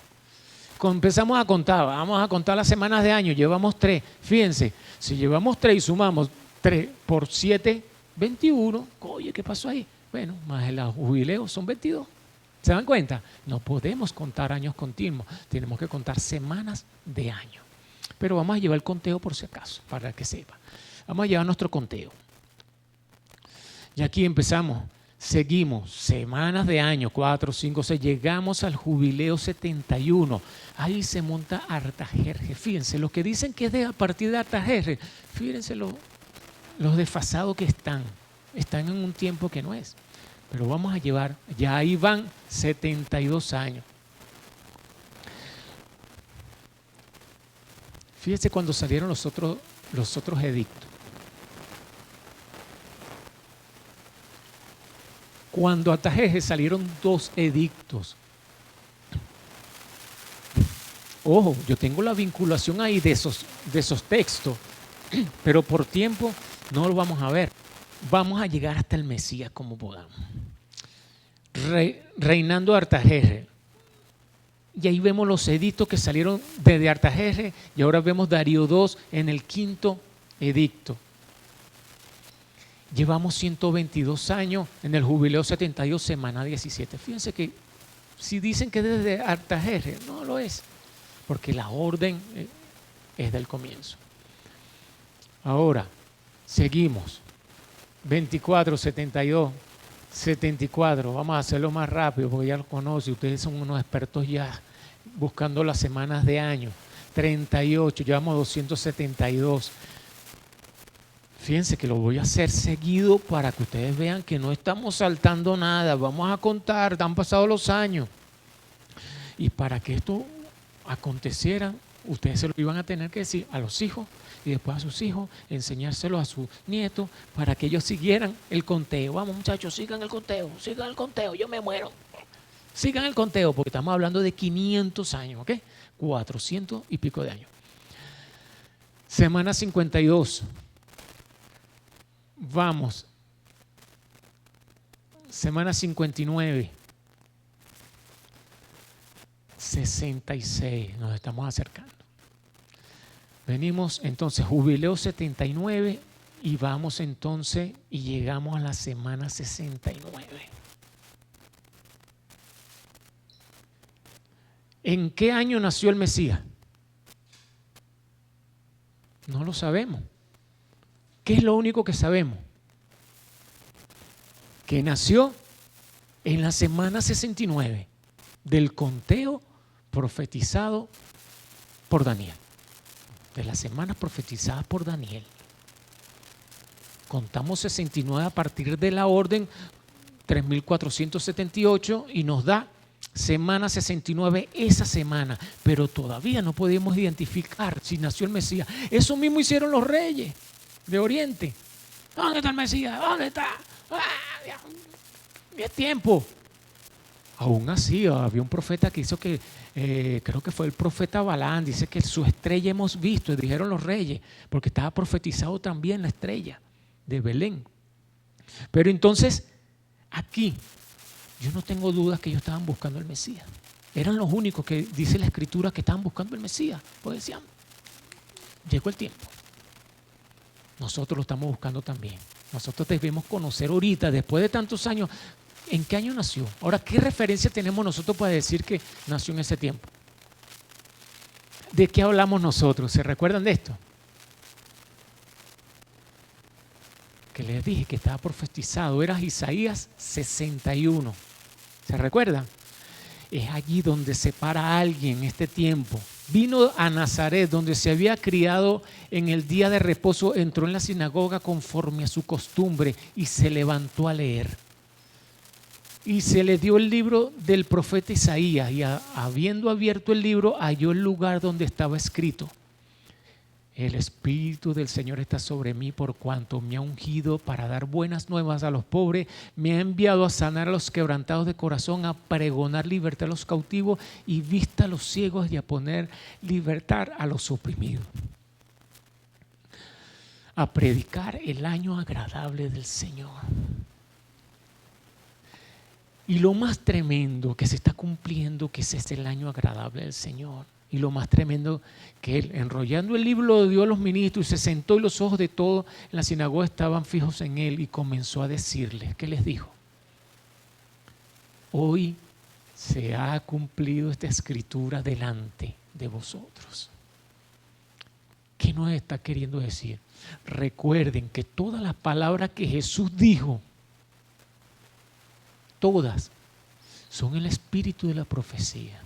Empezamos a contar, vamos a contar las semanas de año, llevamos 3. Fíjense, si llevamos 3 y sumamos 3 por 7, 21. Oye, ¿qué pasó ahí? Bueno, más el jubileo son 22. ¿Se dan cuenta? No podemos contar años continuos, tenemos que contar semanas de año. Pero vamos a llevar el conteo por si acaso, para que sepa. Vamos a llevar nuestro conteo. Y aquí empezamos. Seguimos, semanas de año, 4, 5, 6, llegamos al jubileo 71. Ahí se monta Artajerjes. Fíjense, los que dicen que es a partir de Artajerjes, fíjense los desfasados que están en un tiempo que no es. Pero vamos a llevar, ya ahí van 72 años. Fíjense cuando salieron los otros edictos. Cuando a Artajerjes salieron 2 edictos. Ojo, yo tengo la vinculación ahí de esos textos, pero por tiempo no lo vamos a ver. Vamos a llegar hasta el Mesías como podamos. Reinando Artajerjes. Y ahí vemos los edictos que salieron desde Artajerjes, y ahora vemos Darío II en el 5º edicto. Llevamos 122 años en el jubileo 72, semana 17. Fíjense que si dicen que desde Artajerjes, no lo es, porque la orden es del comienzo. Ahora, seguimos. 24, 72, 74. Vamos a hacerlo más rápido porque ya lo conocen. Ustedes son unos expertos ya buscando las semanas de año. 38, llevamos 272. Fíjense que lo voy a hacer seguido para que ustedes vean que no estamos saltando nada. Vamos a contar, han pasado los años. Y para que esto aconteciera, ustedes se lo iban a tener que decir a los hijos y después a sus hijos, enseñárselo a sus nietos para que ellos siguieran el conteo. Vamos, muchachos, sigan el conteo, yo me muero. Sigan el conteo porque estamos hablando de 500 años, ¿ok? 400 y pico de años. Semana 52. Vamos. Semana 59. 66. Nos estamos acercando. Venimos entonces, jubileo 79 y vamos entonces y llegamos a la semana 69. ¿En qué año nació el Mesías? No lo sabemos. ¿Qué es lo único que sabemos? Que nació en la semana 69 del conteo profetizado por Daniel. De las semanas profetizadas por Daniel. Contamos 69 a partir de la orden 3478 y nos da semana 69 esa semana, pero todavía no podemos identificar si nació el Mesías. Eso mismo hicieron los reyes de Oriente. ¿Dónde está el Mesías? ¿Dónde está? Ya es tiempo. Aún así, había un profeta que hizo que, creo que fue el profeta Balaam, dice que su estrella hemos visto, y dijeron los reyes, porque estaba profetizado también la estrella de Belén. Pero entonces, aquí, yo no tengo dudas que ellos estaban buscando el Mesías. Eran los únicos que dice la Escritura que estaban buscando el Mesías. Pues decían, llegó el tiempo. Nosotros lo estamos buscando también. Nosotros debemos conocer ahorita, después de tantos años, ¿en qué año nació? Ahora, ¿qué referencia tenemos nosotros para decir que nació en ese tiempo? ¿De qué hablamos nosotros? ¿Se recuerdan de esto? Que les dije que estaba profetizado, era Isaías 61. ¿Se recuerdan? Es allí donde se para alguien en este tiempo. Vino a Nazaret, donde se había criado en el día de reposo, entró en la sinagoga conforme a su costumbre y se levantó a leer. Y se le dio el libro del profeta Isaías y habiendo abierto el libro, halló el lugar donde estaba escrito: el Espíritu del Señor está sobre mí por cuanto me ha ungido para dar buenas nuevas a los pobres, me ha enviado a sanar a los quebrantados de corazón, a pregonar libertad a los cautivos y vista a los ciegos y a poner libertad a los oprimidos. A predicar el año agradable del Señor. Y lo más tremendo que se está cumpliendo, que ese es el año agradable del Señor. Y lo más tremendo, que él, enrollando el libro, lo dio a los ministros y se sentó, y los ojos de todos en la sinagoga estaban fijos en él, y comenzó a decirles, ¿qué les dijo? Hoy se ha cumplido esta escritura delante de vosotros. ¿Qué nos está queriendo decir? Recuerden que todas las palabras que Jesús dijo, todas, son el espíritu de la profecía.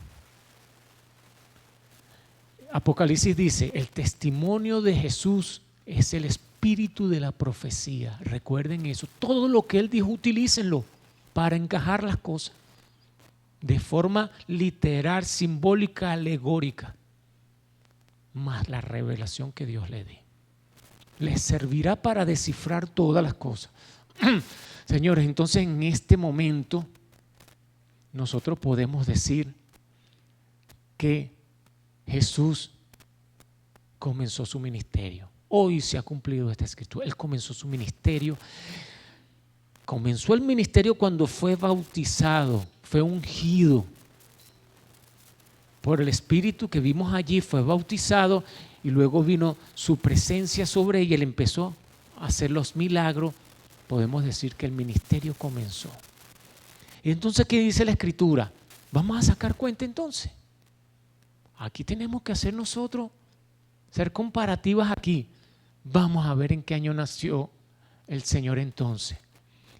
Apocalipsis dice, el testimonio de Jesús es el espíritu de la profecía. Recuerden eso. Todo lo que Él dijo, utilícenlo para encajar las cosas de forma literal, simbólica, alegórica. Más la revelación que Dios le dé. Les servirá para descifrar todas las cosas. Señores, entonces en este momento nosotros podemos decir que Jesús comenzó su ministerio. Hoy se ha cumplido esta escritura. Él comenzó su ministerio. Comenzó el ministerio cuando fue bautizado, fue ungido por el Espíritu que vimos allí, fue bautizado y luego vino su presencia sobre él y él empezó a hacer los milagros. Podemos decir que el ministerio comenzó. Y entonces, ¿qué dice la Escritura? Vamos a sacar cuenta entonces. Aquí tenemos que hacer nosotros, ser comparativas aquí. Vamos a ver en qué año nació el Señor entonces.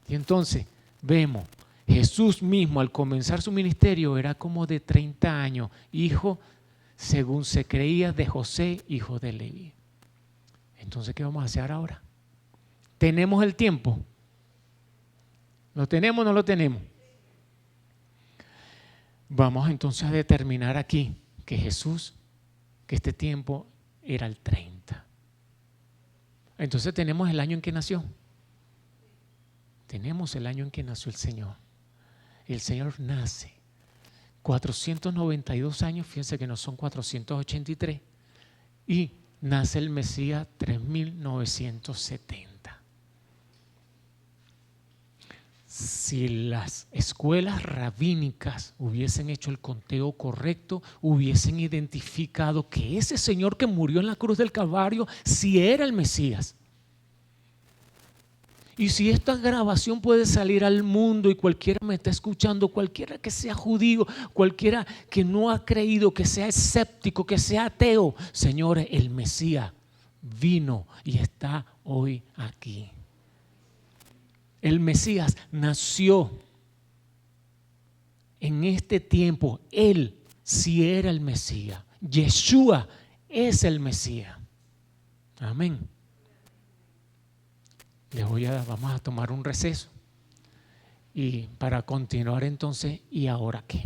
Y entonces vemos, Jesús mismo al comenzar su ministerio era como de 30 años, hijo, según se creía, de José, hijo de Leví. Entonces, ¿qué vamos a hacer ahora? ¿Tenemos el tiempo? ¿Lo tenemos o no lo tenemos? Vamos entonces a determinar aquí que Jesús, que este tiempo era el 30. Entonces tenemos el año en que nació. Tenemos el año en que nació el Señor. El Señor nace 492 años, fíjense que no son 483, y nace el Mesías 3970. Si las escuelas rabínicas hubiesen hecho el conteo correcto, hubiesen identificado que ese Señor que murió en la cruz del Calvario sí era el Mesías. Y si esta grabación puede salir al mundo y cualquiera me está escuchando, cualquiera que sea judío, cualquiera que no ha creído, que sea escéptico, que sea ateo, señores, el Mesías vino y está hoy aquí. El Mesías nació en este tiempo. Él sí era el Mesías. Yeshua es el Mesías. Amén. Vamos a tomar un receso. Y para continuar entonces, ¿y ahora qué?